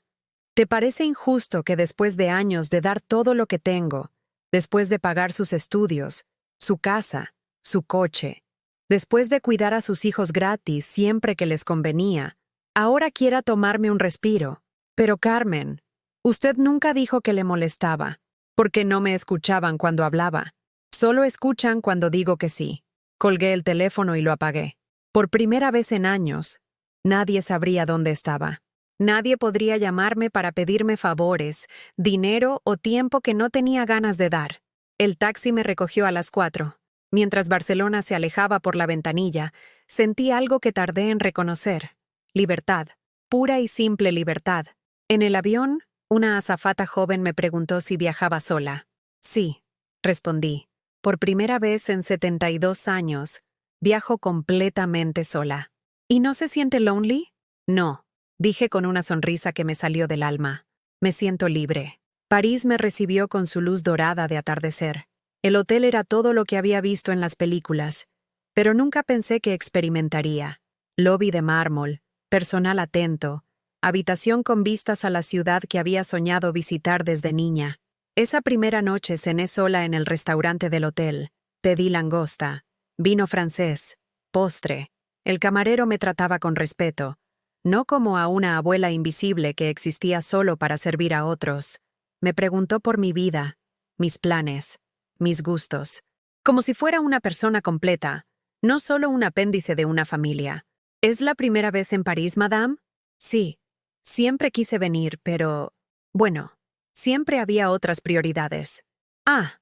¿Te parece injusto que después de años de dar todo lo que tengo, después de pagar sus estudios, su casa, su coche, después de cuidar a sus hijos gratis siempre que les convenía, ahora quiera tomarme un respiro? Pero Carmen, usted nunca dijo que le molestaba, porque no me escuchaban cuando hablaba. Solo escuchan cuando digo que sí. Colgué el teléfono y lo apagué. Por primera vez en años, nadie sabría dónde estaba. Nadie podría llamarme para pedirme favores, dinero o tiempo que no tenía ganas de dar. El taxi me recogió a las 4. Mientras Barcelona se alejaba por la ventanilla, sentí algo que tardé en reconocer. Libertad. Pura y simple libertad. En el avión, una azafata joven me preguntó si viajaba sola. Sí, respondí. Por primera vez en 72 años, viajo completamente sola. ¿Y no se siente lonely? No. Dije con una sonrisa que me salió del alma. Me siento libre. París me recibió con su luz dorada de atardecer. El hotel era todo lo que había visto en las películas, pero nunca pensé que experimentaría. Lobby de mármol, personal atento, habitación con vistas a la ciudad que había soñado visitar desde niña. Esa primera noche cené sola en el restaurante del hotel. Pedí langosta, vino francés, postre. El camarero me trataba con respeto. No como a una abuela invisible que existía solo para servir a otros. Me preguntó por mi vida, mis planes, mis gustos. Como si fuera una persona completa, no solo un apéndice de una familia. ¿Es la primera vez en París, madame? Sí. Siempre quise venir, pero... Bueno, siempre había otras prioridades. Ah,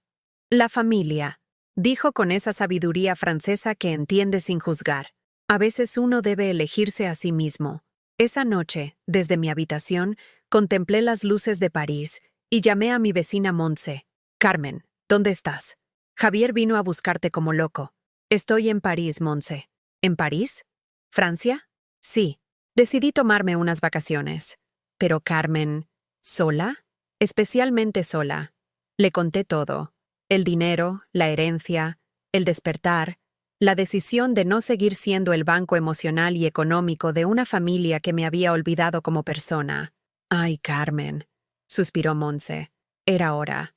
la familia, dijo con esa sabiduría francesa que entiende sin juzgar. A veces uno debe elegirse a sí mismo. Esa noche, desde mi habitación, contemplé las luces de París y llamé a mi vecina Montse. Carmen, ¿dónde estás? Javier vino a buscarte como loco. Estoy en París, Montse. ¿En París? ¿Francia? Sí. Decidí tomarme unas vacaciones. Pero Carmen, ¿sola? Especialmente sola. Le conté todo. El dinero, la herencia, el despertar, la decisión de no seguir siendo el banco emocional y económico de una familia que me había olvidado como persona. Ay, Carmen, suspiró Montse. Era hora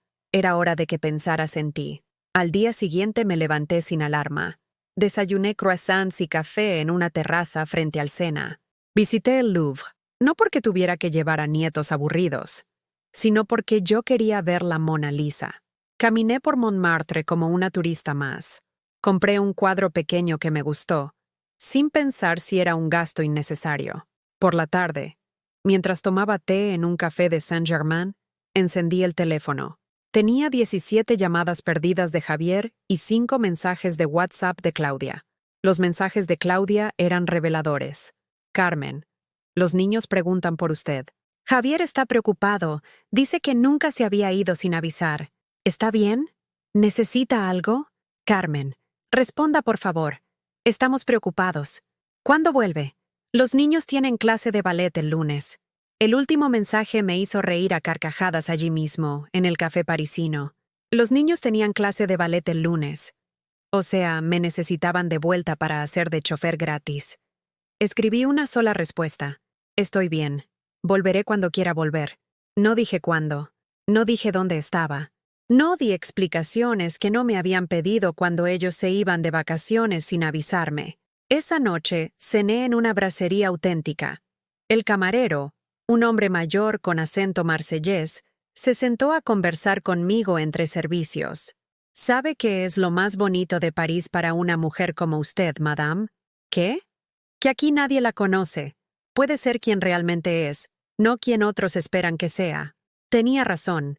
de que pensaras en ti. Al día siguiente me levanté sin alarma. Desayuné croissants y café en una terraza frente al Sena. Visité el Louvre, no porque tuviera que llevar a nietos aburridos, sino porque yo quería ver la Mona Lisa. Caminé por Montmartre como una turista más. Compré un cuadro pequeño que me gustó, sin pensar si era un gasto innecesario. Por la tarde, mientras tomaba té en un café de Saint-Germain, encendí el teléfono. Tenía 17 llamadas perdidas de Javier y 5 mensajes de WhatsApp de Claudia. Los mensajes de Claudia eran reveladores. Carmen, los niños preguntan por usted. Javier está preocupado. Dice que nunca se había ido sin avisar. ¿Está bien? ¿Necesita algo? Carmen, responda por favor. Estamos preocupados. ¿Cuándo vuelve? Los niños tienen clase de ballet el lunes. El último mensaje me hizo reír a carcajadas allí mismo, en el café parisino. Los niños tenían clase de ballet el lunes. O sea, me necesitaban de vuelta para hacer de chofer gratis. Escribí una sola respuesta. Estoy bien. Volveré cuando quiera volver. No dije cuándo. No dije dónde estaba. No di explicaciones que no me habían pedido cuando ellos se iban de vacaciones sin avisarme. Esa noche cené en una bracería auténtica. El camarero, un hombre mayor con acento marsellés, se sentó a conversar conmigo entre servicios. ¿Sabe qué es lo más bonito de París para una mujer como usted, madame? ¿Qué? Que aquí nadie la conoce. Puede ser quien realmente es, no quien otros esperan que sea. Tenía razón.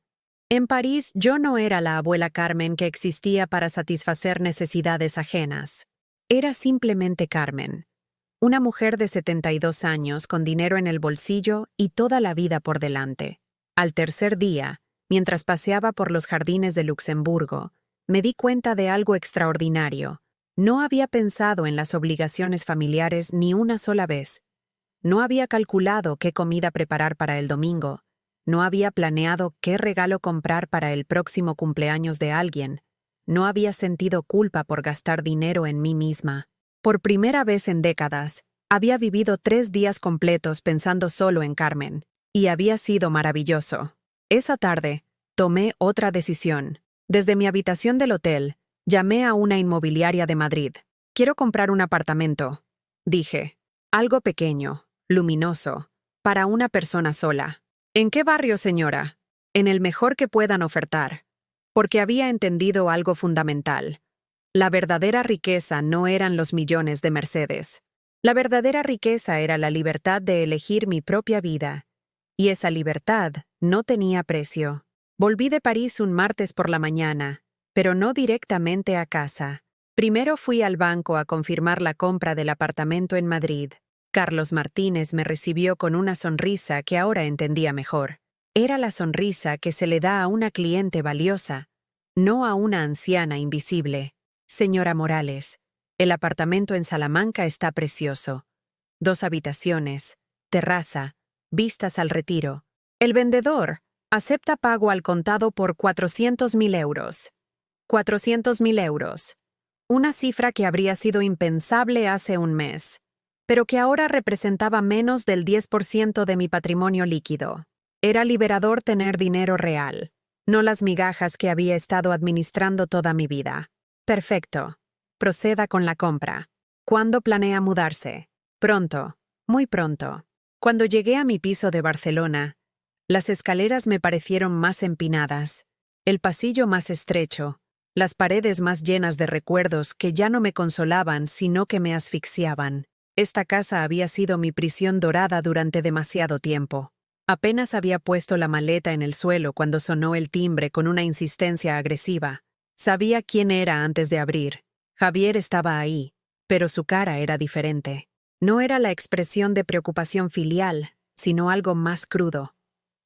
En París yo no era la abuela Carmen que existía para satisfacer necesidades ajenas. Era simplemente Carmen. Una mujer de 72 años con dinero en el bolsillo y toda la vida por delante. Al tercer día, mientras paseaba por los jardines de Luxemburgo, me di cuenta de algo extraordinario. No había pensado en las obligaciones familiares ni una sola vez. No había calculado qué comida preparar para el domingo. No había planeado qué regalo comprar para el próximo cumpleaños de alguien. No había sentido culpa por gastar dinero en mí misma. Por primera vez en décadas, había vivido 3 días completos pensando solo en Carmen. Y había sido maravilloso. Esa tarde, tomé otra decisión. Desde mi habitación del hotel, llamé a una inmobiliaria de Madrid. Quiero comprar un apartamento, dije. Algo pequeño, luminoso, para una persona sola. ¿En qué barrio, señora? En el mejor que puedan ofertar. Porque había entendido algo fundamental. La verdadera riqueza no eran los millones de Mercedes. La verdadera riqueza era la libertad de elegir mi propia vida. Y esa libertad no tenía precio. Volví de París un martes por la mañana, pero no directamente a casa. Primero fui al banco a confirmar la compra del apartamento en Madrid. Carlos Martínez me recibió con una sonrisa que ahora entendía mejor. Era la sonrisa que se le da a una cliente valiosa, no a una anciana invisible. Señora Morales, el apartamento en Salamanca está precioso. 2 habitaciones, terraza, vistas al Retiro. El vendedor acepta pago al contado por 400.000 euros. 400.000 euros. Una cifra que habría sido impensable hace un mes, pero que ahora representaba menos del 10% de mi patrimonio líquido. Era liberador tener dinero real, no las migajas que había estado administrando toda mi vida. Perfecto. Proceda con la compra. ¿Cuándo planea mudarse? Pronto, muy pronto. Cuando llegué a mi piso de Barcelona, las escaleras me parecieron más empinadas, el pasillo más estrecho, las paredes más llenas de recuerdos que ya no me consolaban sino que me asfixiaban. Esta casa había sido mi prisión dorada durante demasiado tiempo. Apenas había puesto la maleta en el suelo cuando sonó el timbre con una insistencia agresiva. Sabía quién era antes de abrir. Javier estaba ahí, pero su cara era diferente. No era la expresión de preocupación filial, sino algo más crudo.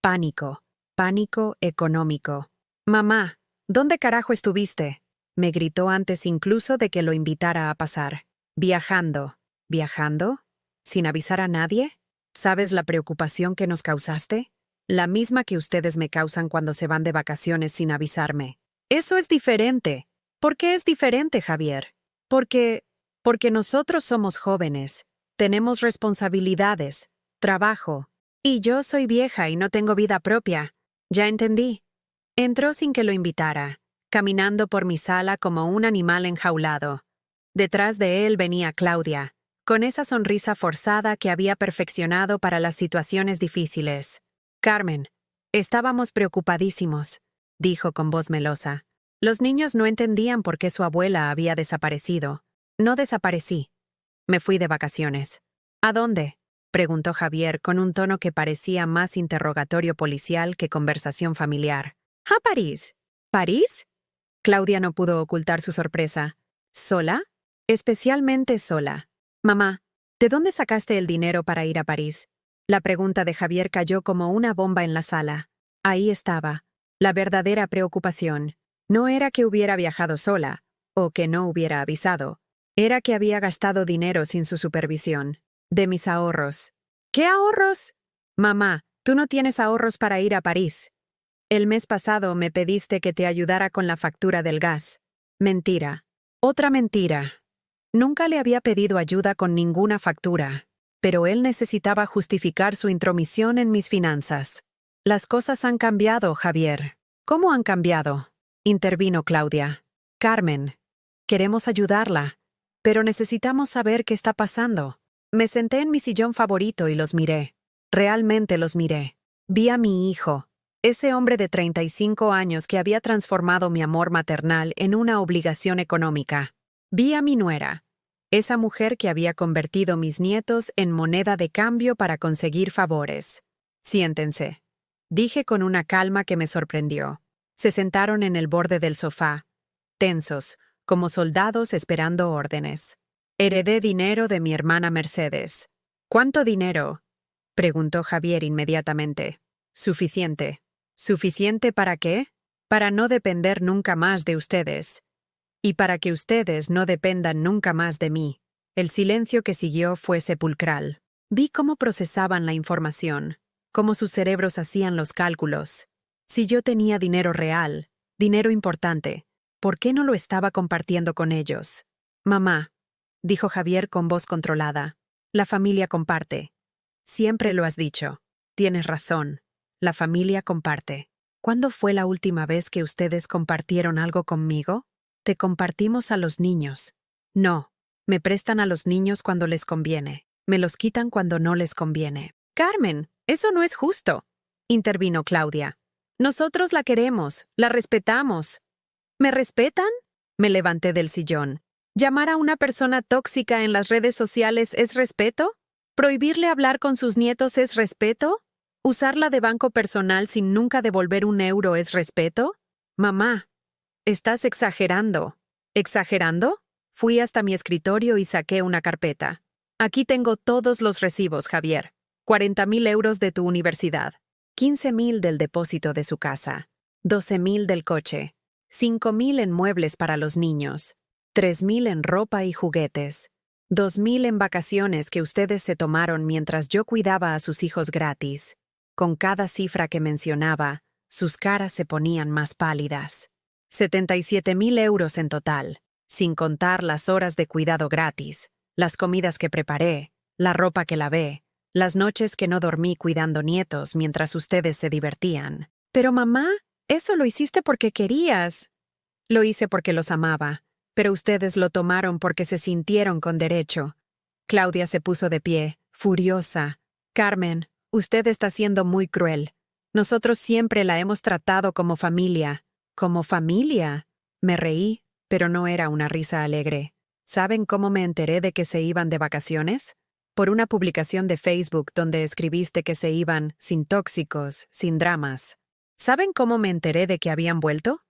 Pánico. Pánico económico. «Mamá, ¿dónde carajo estuviste?», me gritó antes incluso de que lo invitara a pasar. «Viajando». «¿Viajando? ¿Sin avisar a nadie? ¿Sabes la preocupación que nos causaste? La misma que ustedes me causan cuando se van de vacaciones sin avisarme». «Eso es diferente». «¿Por qué es diferente, Javier?» Porque nosotros somos jóvenes, tenemos responsabilidades, trabajo. Y yo soy vieja y no tengo vida propia. Ya entendí. Entró sin que lo invitara, caminando por mi sala como un animal enjaulado. Detrás de él venía Claudia, con esa sonrisa forzada que había perfeccionado para las situaciones difíciles. «Carmen, estábamos preocupadísimos», dijo con voz melosa. Los niños no entendían por qué su abuela había desaparecido. No desaparecí. Me fui de vacaciones. ¿A dónde?, preguntó Javier con un tono que parecía más interrogatorio policial que conversación familiar. «A París». «¿París?». Claudia no pudo ocultar su sorpresa. «¿Sola?». «Especialmente sola». «Mamá, ¿de dónde sacaste el dinero para ir a París?». La pregunta de Javier cayó como una bomba en la sala. Ahí estaba, la verdadera preocupación. No era que hubiera viajado sola, o que no hubiera avisado. Era que había gastado dinero sin su supervisión. De mis ahorros. «¿Qué ahorros?». «Mamá, tú no tienes ahorros para ir a París. El mes pasado me pediste que te ayudara con la factura del gas». «Mentira». Otra mentira. Nunca le había pedido ayuda con ninguna factura, pero él necesitaba justificar su intromisión en mis finanzas. Las cosas han cambiado, Javier. ¿Cómo han cambiado? Intervino Claudia. Carmen, queremos ayudarla, pero necesitamos saber qué está pasando. Me senté en mi sillón favorito y los miré. Realmente los miré. Vi a mi hijo, ese hombre de 35 años que había transformado mi amor maternal en una obligación económica. Vi a mi nuera, esa mujer que había convertido mis nietos en moneda de cambio para conseguir favores. Siéntense, dije con una calma que me sorprendió. Se sentaron en el borde del sofá, tensos, como soldados esperando órdenes. Heredé dinero de mi hermana Mercedes. ¿Cuánto dinero? Preguntó Javier inmediatamente. Suficiente. ¿Suficiente para qué? Para no depender nunca más de ustedes. Y para que ustedes no dependan nunca más de mí. El silencio que siguió fue sepulcral. Vi cómo procesaban la información, cómo sus cerebros hacían los cálculos. Si yo tenía dinero real, dinero importante, ¿por qué no lo estaba compartiendo con ellos? Mamá, dijo Javier con voz controlada, la familia comparte. Siempre lo has dicho. Tienes razón. La familia comparte. ¿Cuándo fue la última vez que ustedes compartieron algo conmigo? Te compartimos a los niños. No, me prestan a los niños cuando les conviene. Me los quitan cuando no les conviene. Carmen, eso no es justo, intervino Claudia. Nosotros la queremos, la respetamos. ¿Me respetan? Me levanté del sillón. ¿Llamar a una persona tóxica en las redes sociales es respeto? ¿Prohibirle hablar con sus nietos es respeto? ¿Usarla de banco personal sin nunca devolver un euro es respeto? Mamá, estás exagerando. ¿Exagerando? Fui hasta mi escritorio y saqué una carpeta. Aquí tengo todos los recibos, Javier. 40.000 euros de tu universidad. 15.000 del depósito de su casa. 12.000 del coche. 5.000 en muebles para los niños. 3.000 en ropa y juguetes. 2.000 en vacaciones que ustedes se tomaron mientras yo cuidaba a sus hijos gratis. Con cada cifra que mencionaba, sus caras se ponían más pálidas. 77.000 euros en total, sin contar las horas de cuidado gratis, las comidas que preparé, la ropa que lavé, las noches que no dormí cuidando nietos mientras ustedes se divertían. Pero mamá, eso lo hiciste porque querías. Lo hice porque los amaba, pero ustedes lo tomaron porque se sintieron con derecho. Claudia se puso de pie, furiosa. Carmen, usted está siendo muy cruel. Nosotros siempre la hemos tratado como familia. ¿Como familia? Me reí, pero no era una risa alegre. ¿Saben cómo me enteré de que se iban de vacaciones? Por una publicación de Facebook donde escribiste que se iban sin tóxicos, sin dramas. ¿Saben cómo me enteré de que habían vuelto?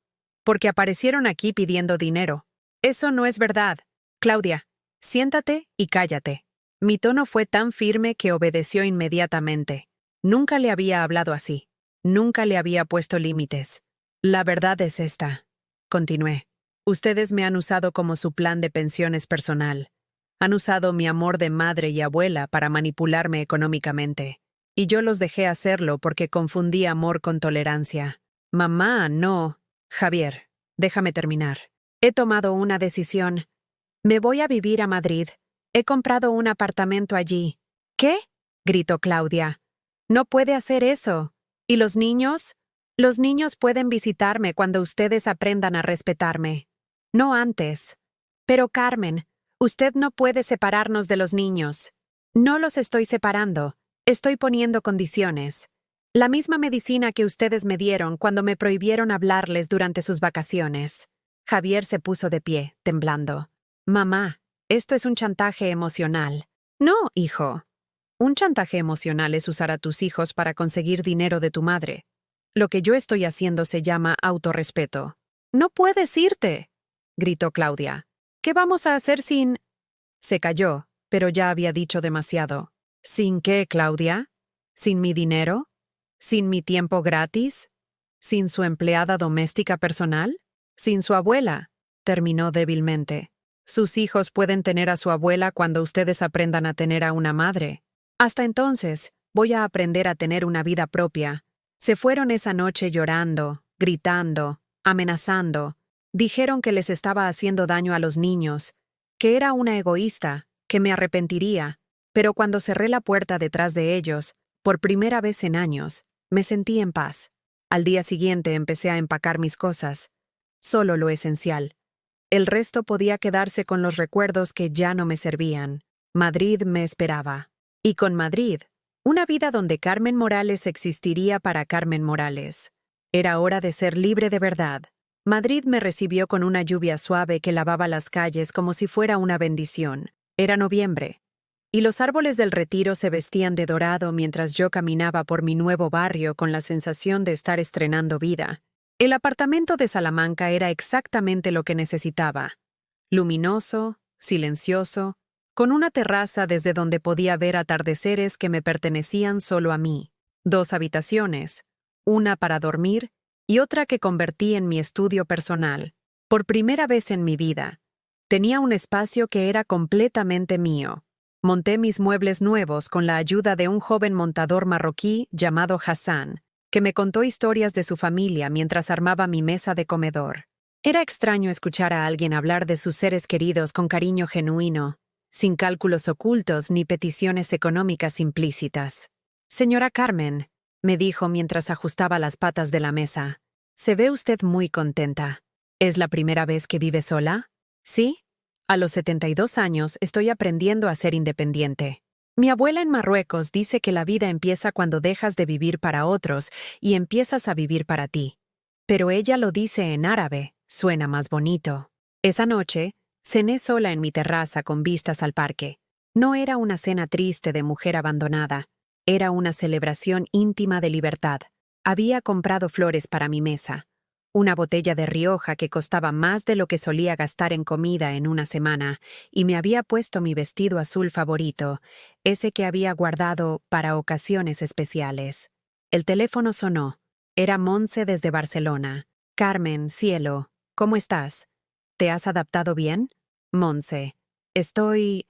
Porque aparecieron aquí pidiendo dinero. Eso no es verdad. Claudia, siéntate y cállate. Mi tono fue tan firme que obedeció inmediatamente. Nunca le había hablado así. Nunca le había puesto límites. La verdad es esta. Continué. Ustedes me han usado como su plan de pensiones personal. Han usado mi amor de madre y abuela para manipularme económicamente. Y yo los dejé hacerlo porque confundí amor con tolerancia. Mamá, no. Javier, déjame terminar. He tomado una decisión. Me voy a vivir a Madrid. He comprado un apartamento allí. ¿Qué? Gritó Claudia. No puede hacer eso. ¿Y los niños? Los niños pueden visitarme cuando ustedes aprendan a respetarme. No antes. Pero Carmen, usted no puede separarnos de los niños. No los estoy separando. Estoy poniendo condiciones. La misma medicina que ustedes me dieron cuando me prohibieron hablarles durante sus vacaciones. Javier se puso de pie, temblando. Mamá, esto es un chantaje emocional. No, hijo. Un chantaje emocional es usar a tus hijos para conseguir dinero de tu madre. Lo que yo estoy haciendo se llama autorrespeto. No puedes irte, gritó Claudia. ¿Qué vamos a hacer sin...? Se calló, pero ya había dicho demasiado. ¿Sin qué, Claudia? ¿Sin mi dinero? ¿Sin mi tiempo gratis? ¿Sin su empleada doméstica personal? ¿Sin su abuela? Terminó débilmente. Sus hijos pueden tener a su abuela cuando ustedes aprendan a tener a una madre. Hasta entonces, voy a aprender a tener una vida propia. Se fueron esa noche llorando, gritando, amenazando. Dijeron que les estaba haciendo daño a los niños, que era una egoísta, que me arrepentiría, pero cuando cerré la puerta detrás de ellos, por primera vez en años, me sentí en paz. Al día siguiente empecé a empacar mis cosas, solo lo esencial. El resto podía quedarse con los recuerdos que ya no me servían. Madrid me esperaba. Y con Madrid, una vida donde Carmen Morales existiría para Carmen Morales. Era hora de ser libre de verdad. Madrid me recibió con una lluvia suave que lavaba las calles como si fuera una bendición. Era noviembre, y los árboles del Retiro se vestían de dorado mientras yo caminaba por mi nuevo barrio con la sensación de estar estrenando vida. El apartamento de Salamanca era exactamente lo que necesitaba. Luminoso, silencioso, con una terraza desde donde podía ver atardeceres que me pertenecían solo a mí. 2 habitaciones, una para dormir y otra que convertí en mi estudio personal. Por primera vez en mi vida, tenía un espacio que era completamente mío. Monté mis muebles nuevos con la ayuda de un joven montador marroquí llamado Hassan, que me contó historias de su familia mientras armaba mi mesa de comedor. Era extraño escuchar a alguien hablar de sus seres queridos con cariño genuino, sin cálculos ocultos ni peticiones económicas implícitas. Señora Carmen, me dijo mientras ajustaba las patas de la mesa, se ve usted muy contenta. ¿Es la primera vez que vive sola? Sí. A los 72 años estoy aprendiendo a ser independiente. Mi abuela en Marruecos dice que la vida empieza cuando dejas de vivir para otros y empiezas a vivir para ti. Pero ella lo dice en árabe, suena más bonito. Esa noche, cené sola en mi terraza con vistas al parque. No era una cena triste de mujer abandonada, era una celebración íntima de libertad. Había comprado flores para mi mesa, una botella de Rioja que costaba más de lo que solía gastar en comida en una semana, y me había puesto mi vestido azul favorito, ese que había guardado para ocasiones especiales. El teléfono sonó. Era Monse desde Barcelona. Carmen, cielo, ¿cómo estás? ¿Te has adaptado bien? Monse, estoy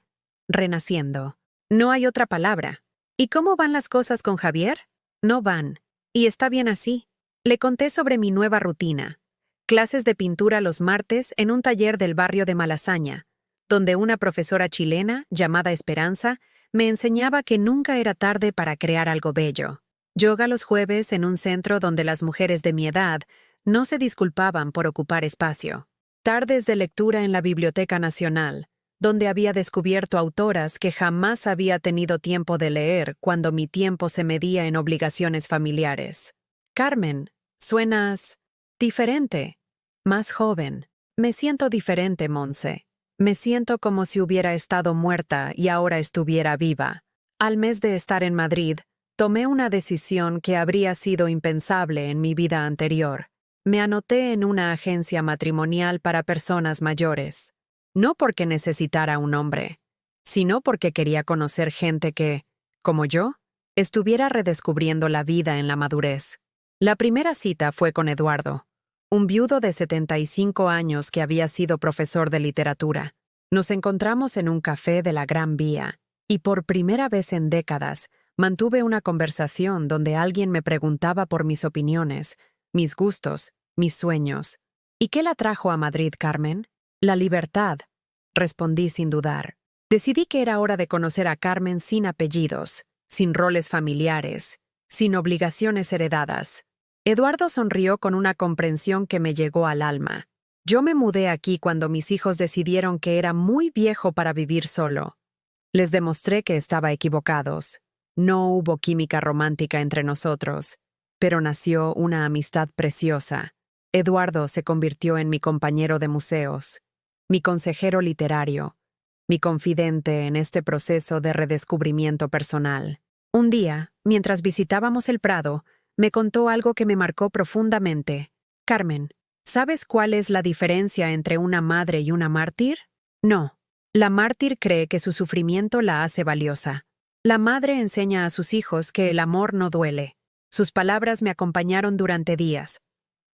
renaciendo. No hay otra palabra. ¿Y cómo van las cosas con Javier? No van. Y está bien así. Le conté sobre mi nueva rutina. Clases de pintura los martes en un taller del barrio de Malasaña, donde una profesora chilena, llamada Esperanza, me enseñaba que nunca era tarde para crear algo bello. Yoga los jueves en un centro donde las mujeres de mi edad no se disculpaban por ocupar espacio. Tardes de lectura en la Biblioteca Nacional, donde había descubierto autoras que jamás había tenido tiempo de leer cuando mi tiempo se medía en obligaciones familiares. Carmen, suenas diferente, más joven. Me siento diferente, Monse. Me siento como si hubiera estado muerta y ahora estuviera viva. Al mes de estar en Madrid, tomé una decisión que habría sido impensable en mi vida anterior. Me anoté en una agencia matrimonial para personas mayores. No porque necesitara un hombre, sino porque quería conocer gente que, como yo, estuviera redescubriendo la vida en la madurez. La primera cita fue con Eduardo, un viudo de 75 años que había sido profesor de literatura. Nos encontramos en un café de la Gran Vía, y por primera vez en décadas mantuve una conversación donde alguien me preguntaba por mis opiniones, mis gustos, mis sueños. ¿Y qué la trajo a Madrid, Carmen? La libertad, respondí sin dudar. Decidí que era hora de conocer a Carmen sin apellidos, sin roles familiares, sin obligaciones heredadas. Eduardo sonrió con una comprensión que me llegó al alma. Yo me mudé aquí cuando mis hijos decidieron que era muy viejo para vivir solo. Les demostré que estaba equivocados. No hubo química romántica entre nosotros, pero nació una amistad preciosa. Eduardo se convirtió en mi compañero de museos, mi consejero literario, mi confidente en este proceso de redescubrimiento personal. Un día, mientras visitábamos el Prado, me contó algo que me marcó profundamente. Carmen, ¿sabes cuál es la diferencia entre una madre y una mártir? No. La mártir cree que su sufrimiento la hace valiosa. La madre enseña a sus hijos que el amor no duele. Sus palabras me acompañaron durante días.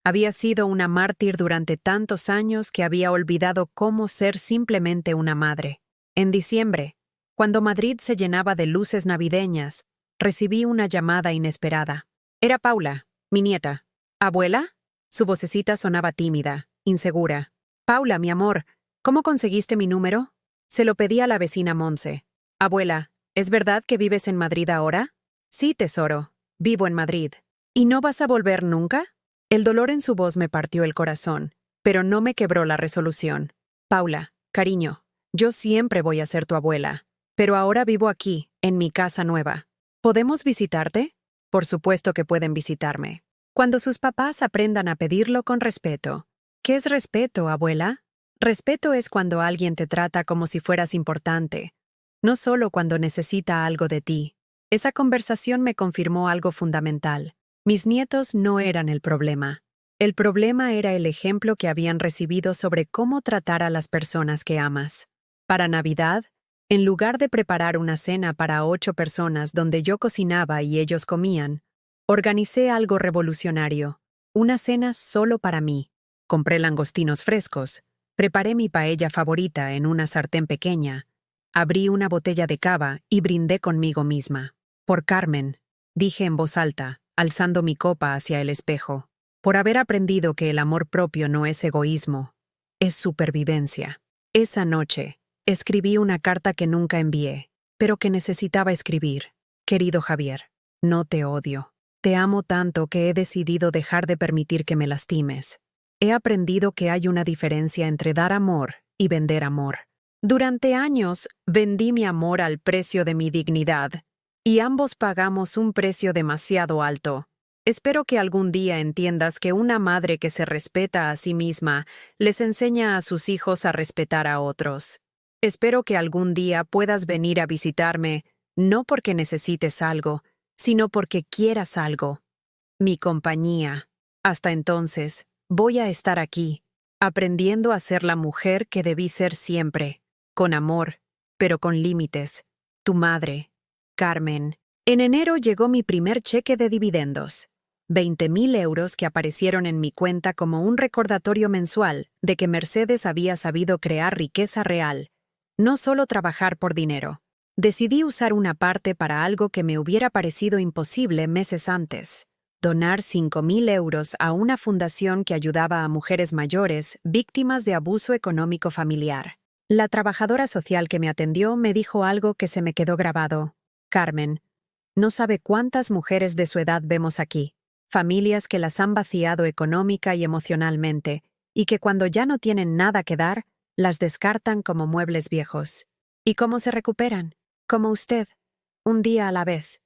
Había sido una mártir durante tantos años que había olvidado cómo ser simplemente una madre. En diciembre, cuando Madrid se llenaba de luces navideñas, recibí una llamada inesperada. Era Paula, mi nieta. ¿Abuela? Su vocecita sonaba tímida. insegura. Paula, mi amor, ¿cómo conseguiste mi número? Se lo pedí a la vecina Monse. Abuela, ¿es verdad que vives en Madrid ahora? Sí, tesoro, vivo en Madrid. ¿Y no vas a volver nunca? El dolor en su voz me partió el corazón, pero no me quebró la resolución. Paula, cariño, yo siempre voy a ser tu abuela, pero ahora vivo aquí, en mi casa nueva. ¿Podemos visitarte? Por supuesto que pueden visitarme. Cuando sus papás aprendan a pedirlo con respeto. ¿Qué es respeto, abuela? Respeto es cuando alguien te trata como si fueras importante, no solo cuando necesita algo de ti. Esa conversación me confirmó algo fundamental. Mis nietos no eran el problema. El problema era el ejemplo que habían recibido sobre cómo tratar a las personas que amas. Para Navidad, en lugar de preparar una cena para 8 personas donde yo cocinaba y ellos comían, organicé algo revolucionario, una cena solo para mí. Compré langostinos frescos, preparé mi paella favorita en una sartén pequeña, abrí una botella de cava y brindé conmigo misma. Por Carmen, dije en voz alta, alzando mi copa hacia el espejo, por haber aprendido que el amor propio no es egoísmo, es supervivencia. Esa noche, escribí una carta que nunca envié, pero que necesitaba escribir. Querido Javier, no te odio. Te amo tanto que he decidido dejar de permitir que me lastimes. He aprendido que hay una diferencia entre dar amor y vender amor. Durante años, vendí mi amor al precio de mi dignidad, y ambos pagamos un precio demasiado alto. Espero que algún día entiendas que una madre que se respeta a sí misma les enseña a sus hijos a respetar a otros. Espero que algún día puedas venir a visitarme, no porque necesites algo, sino porque quieras algo. Mi compañía. Hasta entonces, voy a estar aquí, aprendiendo a ser la mujer que debí ser siempre, con amor, pero con límites. Tu madre, Carmen. En enero llegó mi primer cheque de dividendos. 20.000 euros que aparecieron en mi cuenta como un recordatorio mensual de que Mercedes había sabido crear riqueza real, no solo trabajar por dinero. Decidí usar una parte para algo que me hubiera parecido imposible meses antes: donar 5.000 euros a una fundación que ayudaba a mujeres mayores víctimas de abuso económico familiar. La trabajadora social que me atendió me dijo algo que se me quedó grabado. Carmen, no sabe cuántas mujeres de su edad vemos aquí. Familias que las han vaciado económica y emocionalmente, y que cuando ya no tienen nada que dar, las descartan como muebles viejos. ¿Y cómo se recuperan? Como usted, un día a la vez,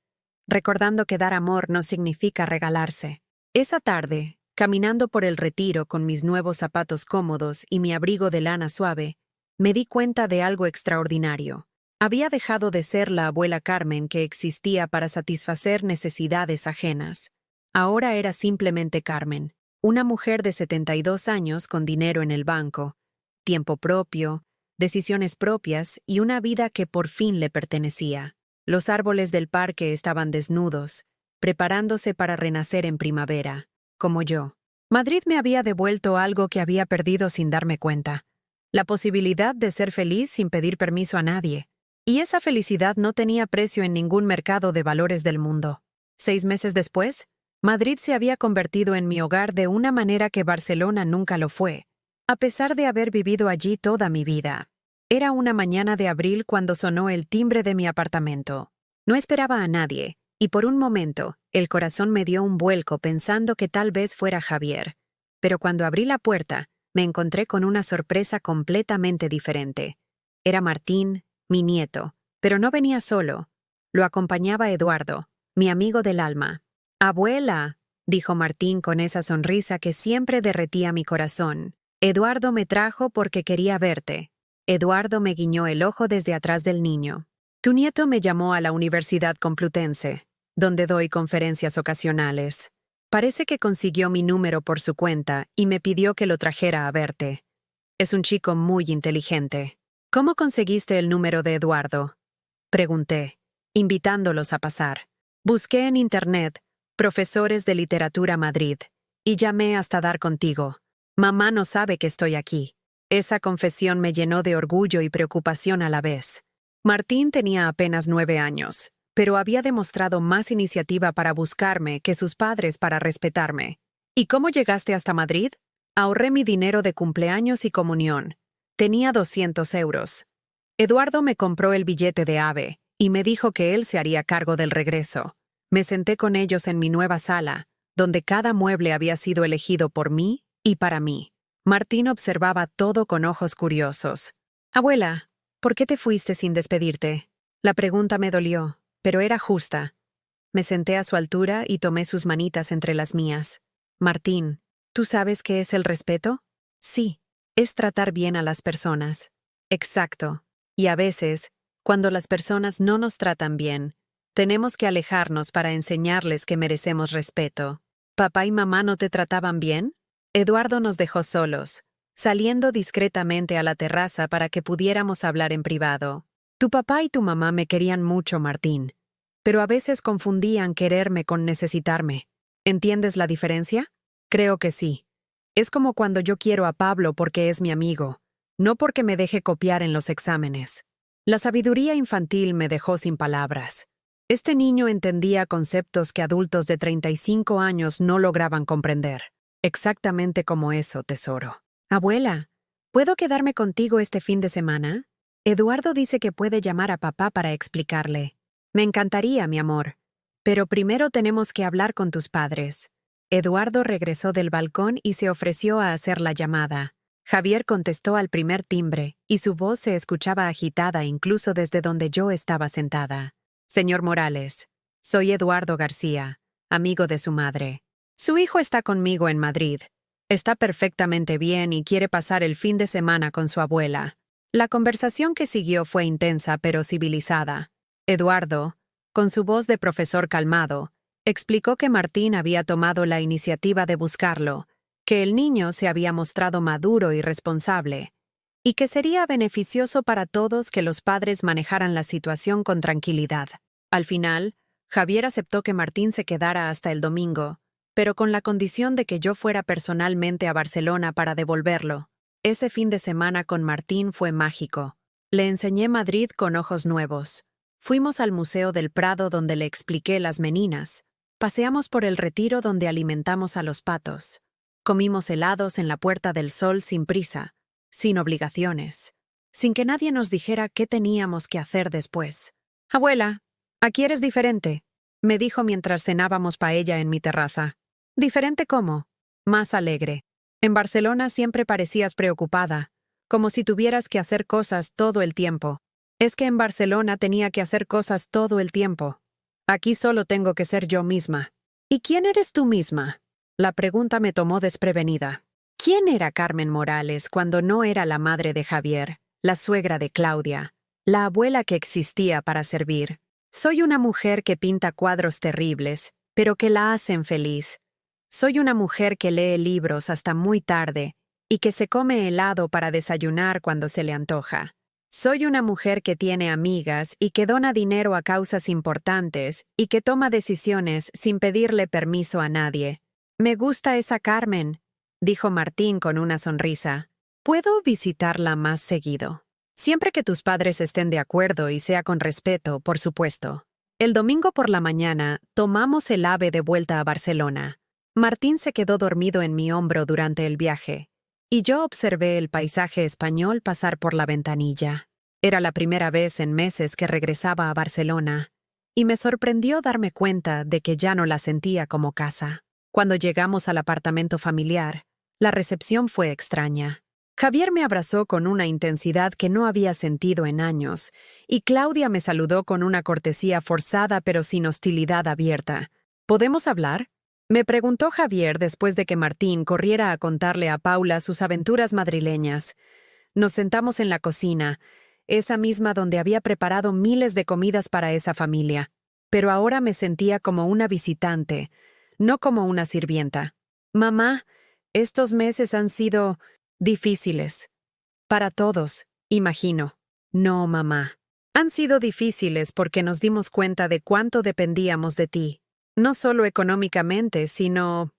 recordando que dar amor no significa regalarse. Esa tarde, caminando por el Retiro con mis nuevos zapatos cómodos y mi abrigo de lana suave, me di cuenta de algo extraordinario. Había dejado de ser la abuela Carmen que existía para satisfacer necesidades ajenas. Ahora era simplemente Carmen, una mujer de 72 años con dinero en el banco, tiempo propio, decisiones propias y una vida que por fin le pertenecía. Los árboles del parque estaban desnudos, preparándose para renacer en primavera, como yo. Madrid me había devuelto algo que había perdido sin darme cuenta: la posibilidad de ser feliz sin pedir permiso a nadie. Y esa felicidad no tenía precio en ningún mercado de valores del mundo. 6 meses después, Madrid se había convertido en mi hogar de una manera que Barcelona nunca lo fue, a pesar de haber vivido allí toda mi vida. Era una mañana de abril cuando sonó el timbre de mi apartamento. No esperaba a nadie, y por un momento, el corazón me dio un vuelco pensando que tal vez fuera Javier. Pero cuando abrí la puerta, me encontré con una sorpresa completamente diferente. Era Martín, mi nieto, pero no venía solo. Lo acompañaba Eduardo, mi amigo del alma. «Abuela», dijo Martín con esa sonrisa que siempre derretía mi corazón. «Eduardo me trajo porque quería verte». Eduardo me guiñó el ojo desde atrás del niño. «Tu nieto me llamó a la Universidad Complutense, donde doy conferencias ocasionales. Parece que consiguió mi número por su cuenta y me pidió que lo trajera a verte. Es un chico muy inteligente». «¿Cómo conseguiste el número de Eduardo?», pregunté, invitándolos a pasar. «Busqué en Internet, profesores de literatura Madrid, y llamé hasta dar contigo. Mamá no sabe que estoy aquí». Esa confesión me llenó de orgullo y preocupación a la vez. Martín tenía apenas 9 años, pero había demostrado más iniciativa para buscarme que sus padres para respetarme. «¿Y cómo llegaste hasta Madrid?», Ahorré mi dinero de cumpleaños y comunión. Tenía 200 euros. Eduardo me compró el billete de AVE y me dijo que él se haría cargo del regreso. Me senté con ellos en mi nueva sala, donde cada mueble había sido elegido por mí y para mí. Martín observaba todo con ojos curiosos. Abuela, ¿por qué te fuiste sin despedirte? La pregunta me dolió, pero era justa. Me senté a su altura y tomé sus manitas entre las mías. Martín, ¿tú sabes qué es el respeto? Sí, es tratar bien a las personas. Exacto. Y a veces, cuando las personas no nos tratan bien, tenemos que alejarnos para enseñarles que merecemos respeto. ¿Papá y mamá no te trataban bien? Eduardo nos dejó solos, saliendo discretamente a la terraza para que pudiéramos hablar en privado. Tu papá y tu mamá me querían mucho, Martín, pero a veces confundían quererme con necesitarme. ¿Entiendes la diferencia? Creo que sí. Es como cuando yo quiero a Pablo porque es mi amigo, no porque me deje copiar en los exámenes. La sabiduría infantil me dejó sin palabras. Este niño entendía conceptos que adultos de 35 años no lograban comprender. Exactamente como eso, tesoro. Abuela, ¿puedo quedarme contigo este fin de semana? Eduardo dice que puede llamar a papá para explicarle. Me encantaría, mi amor. Pero primero tenemos que hablar con tus padres. Eduardo regresó del balcón y se ofreció a hacer la llamada. Javier contestó al primer timbre, y su voz se escuchaba agitada incluso desde donde yo estaba sentada. Señor Morales, soy Eduardo García, amigo de su madre. Su hijo está conmigo en Madrid. Está perfectamente bien y quiere pasar el fin de semana con su abuela. La conversación que siguió fue intensa pero civilizada. Eduardo, con su voz de profesor calmado, explicó que Martín había tomado la iniciativa de buscarlo, que el niño se había mostrado maduro y responsable, y que sería beneficioso para todos que los padres manejaran la situación con tranquilidad. Al final, Javier aceptó que Martín se quedara hasta el domingo, pero con la condición de que yo fuera personalmente a Barcelona para devolverlo. Ese fin de semana con Martín fue mágico. Le enseñé Madrid con ojos nuevos. Fuimos al Museo del Prado donde le expliqué las meninas. Paseamos por el Retiro donde alimentamos a los patos. Comimos helados en la Puerta del Sol sin prisa, sin obligaciones, sin que nadie nos dijera qué teníamos que hacer después. Abuela, aquí eres diferente, me dijo mientras cenábamos paella en mi terraza. ¿Diferente cómo? Más alegre. En Barcelona siempre parecías preocupada, como si tuvieras que hacer cosas todo el tiempo. Es que en Barcelona tenía que hacer cosas todo el tiempo. Aquí solo tengo que ser yo misma. ¿Y quién eres tú misma? La pregunta me tomó desprevenida. ¿Quién era Carmen Morales cuando no era la madre de Javier, la suegra de Claudia, la abuela que existía para servir? Soy una mujer que pinta cuadros terribles, pero que la hacen feliz. Soy una mujer que lee libros hasta muy tarde y que se come helado para desayunar cuando se le antoja. Soy una mujer que tiene amigas y que dona dinero a causas importantes y que toma decisiones sin pedirle permiso a nadie. Me gusta esa Carmen, dijo Martín con una sonrisa. Puedo visitarla más seguido. Siempre que tus padres estén de acuerdo y sea con respeto, por supuesto. El domingo por la mañana tomamos el AVE de vuelta a Barcelona. Martín se quedó dormido en mi hombro durante el viaje, y yo observé el paisaje español pasar por la ventanilla. Era la primera vez en meses que regresaba a Barcelona, y me sorprendió darme cuenta de que ya no la sentía como casa. Cuando llegamos al apartamento familiar, la recepción fue extraña. Javier me abrazó con una intensidad que no había sentido en años, y Claudia me saludó con una cortesía forzada pero sin hostilidad abierta. ¿Podemos hablar?, me preguntó Javier después de que Martín corriera a contarle a Paula sus aventuras madrileñas. Nos sentamos en la cocina, esa misma donde había preparado miles de comidas para esa familia, pero ahora me sentía como una visitante, no como una sirvienta. Mamá, estos meses han sido difíciles. Para todos, imagino. No, mamá. Han sido difíciles porque nos dimos cuenta de cuánto dependíamos de ti. No solo económicamente, sino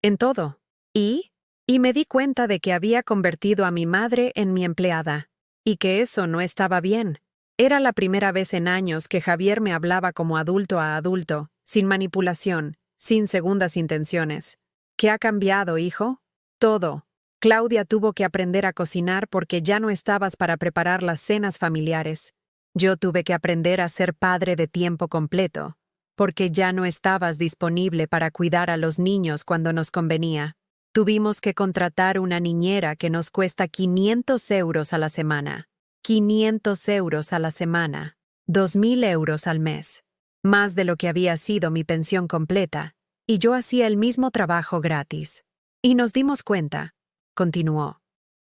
en todo. Y me di cuenta de que había convertido a mi madre en mi empleada, y que eso no estaba bien. Era la primera vez en años que Javier me hablaba como adulto a adulto, sin manipulación, sin segundas intenciones. ¿Qué ha cambiado, hijo? Todo. Claudia tuvo que aprender a cocinar porque ya no estabas para preparar las cenas familiares. Yo tuve que aprender a ser padre de tiempo completo, porque ya no estabas disponible para cuidar a los niños cuando nos convenía. Tuvimos que contratar una niñera que nos cuesta 500 euros a la semana. 500 euros a la semana. 2.000 euros al mes. Más de lo que había sido mi pensión completa. Y yo hacía el mismo trabajo gratis. Y nos dimos cuenta, continuó,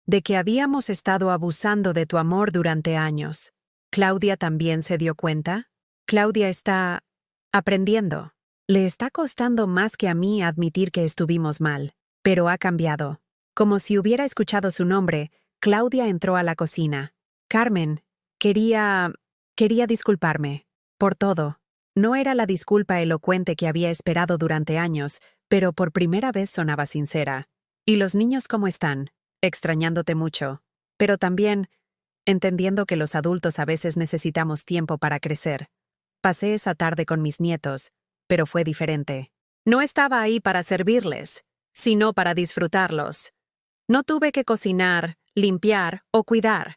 de que habíamos estado abusando de tu amor durante años. ¿Claudia también se dio cuenta? Claudia está aprendiendo. Le está costando más que a mí admitir que estuvimos mal, pero ha cambiado. Como si hubiera escuchado su nombre, Claudia entró a la cocina. Carmen, quería disculparme. Por todo. No era la disculpa elocuente que había esperado durante años, pero por primera vez sonaba sincera. ¿Y los niños cómo están? Extrañándote mucho. Pero también entendiendo que los adultos a veces necesitamos tiempo para crecer. Pasé esa tarde con mis nietos, pero fue diferente. No estaba ahí para servirles, sino para disfrutarlos. No tuve que cocinar, limpiar o cuidar.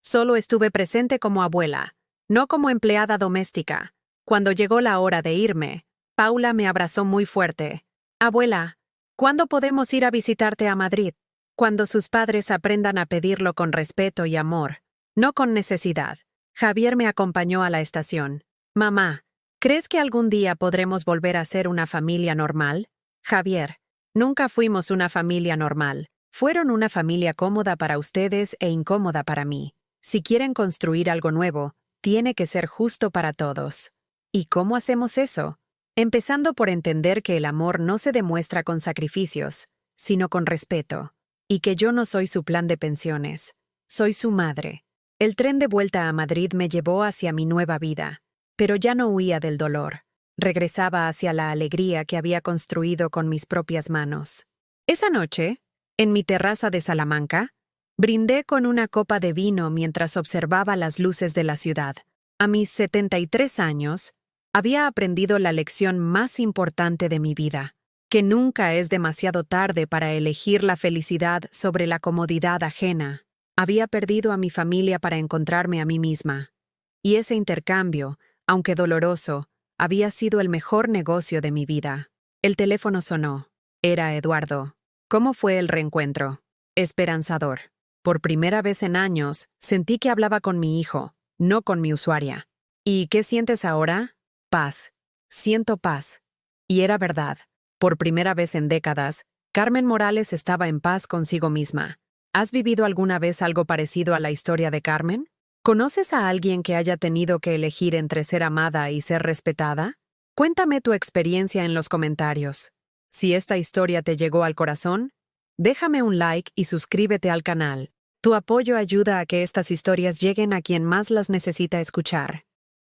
Solo estuve presente como abuela, no como empleada doméstica. Cuando llegó la hora de irme, Paula me abrazó muy fuerte. Abuela, ¿cuándo podemos ir a visitarte a Madrid? Cuando sus padres aprendan a pedirlo con respeto y amor, no con necesidad. Javier me acompañó a la estación. Mamá, ¿crees que algún día podremos volver a ser una familia normal? Javier, nunca fuimos una familia normal. Fueron una familia cómoda para ustedes e incómoda para mí. Si quieren construir algo nuevo, tiene que ser justo para todos. ¿Y cómo hacemos eso? Empezando por entender que el amor no se demuestra con sacrificios, sino con respeto. Y que yo no soy su plan de pensiones. Soy su madre. El tren de vuelta a Madrid me llevó hacia mi nueva vida, pero ya no huía del dolor. Regresaba hacia la alegría que había construido con mis propias manos. Esa noche, en mi terraza de Salamanca, brindé con una copa de vino mientras observaba las luces de la ciudad. A mis 73 años, había aprendido la lección más importante de mi vida, que nunca es demasiado tarde para elegir la felicidad sobre la comodidad ajena. Había perdido a mi familia para encontrarme a mí misma. Y ese intercambio, aunque doloroso, había sido el mejor negocio de mi vida. El teléfono sonó. Era Eduardo. ¿Cómo fue el reencuentro? Esperanzador. Por primera vez en años, sentí que hablaba con mi hijo, no con mi usuaria. ¿Y qué sientes ahora? Paz. Siento paz. Y era verdad. Por primera vez en décadas, Carmen Morales estaba en paz consigo misma. ¿Has vivido alguna vez algo parecido a la historia de Carmen? ¿Conoces a alguien que haya tenido que elegir entre ser amada y ser respetada? Cuéntame tu experiencia en los comentarios. Si esta historia te llegó al corazón, déjame un like y suscríbete al canal. Tu apoyo ayuda a que estas historias lleguen a quien más las necesita escuchar.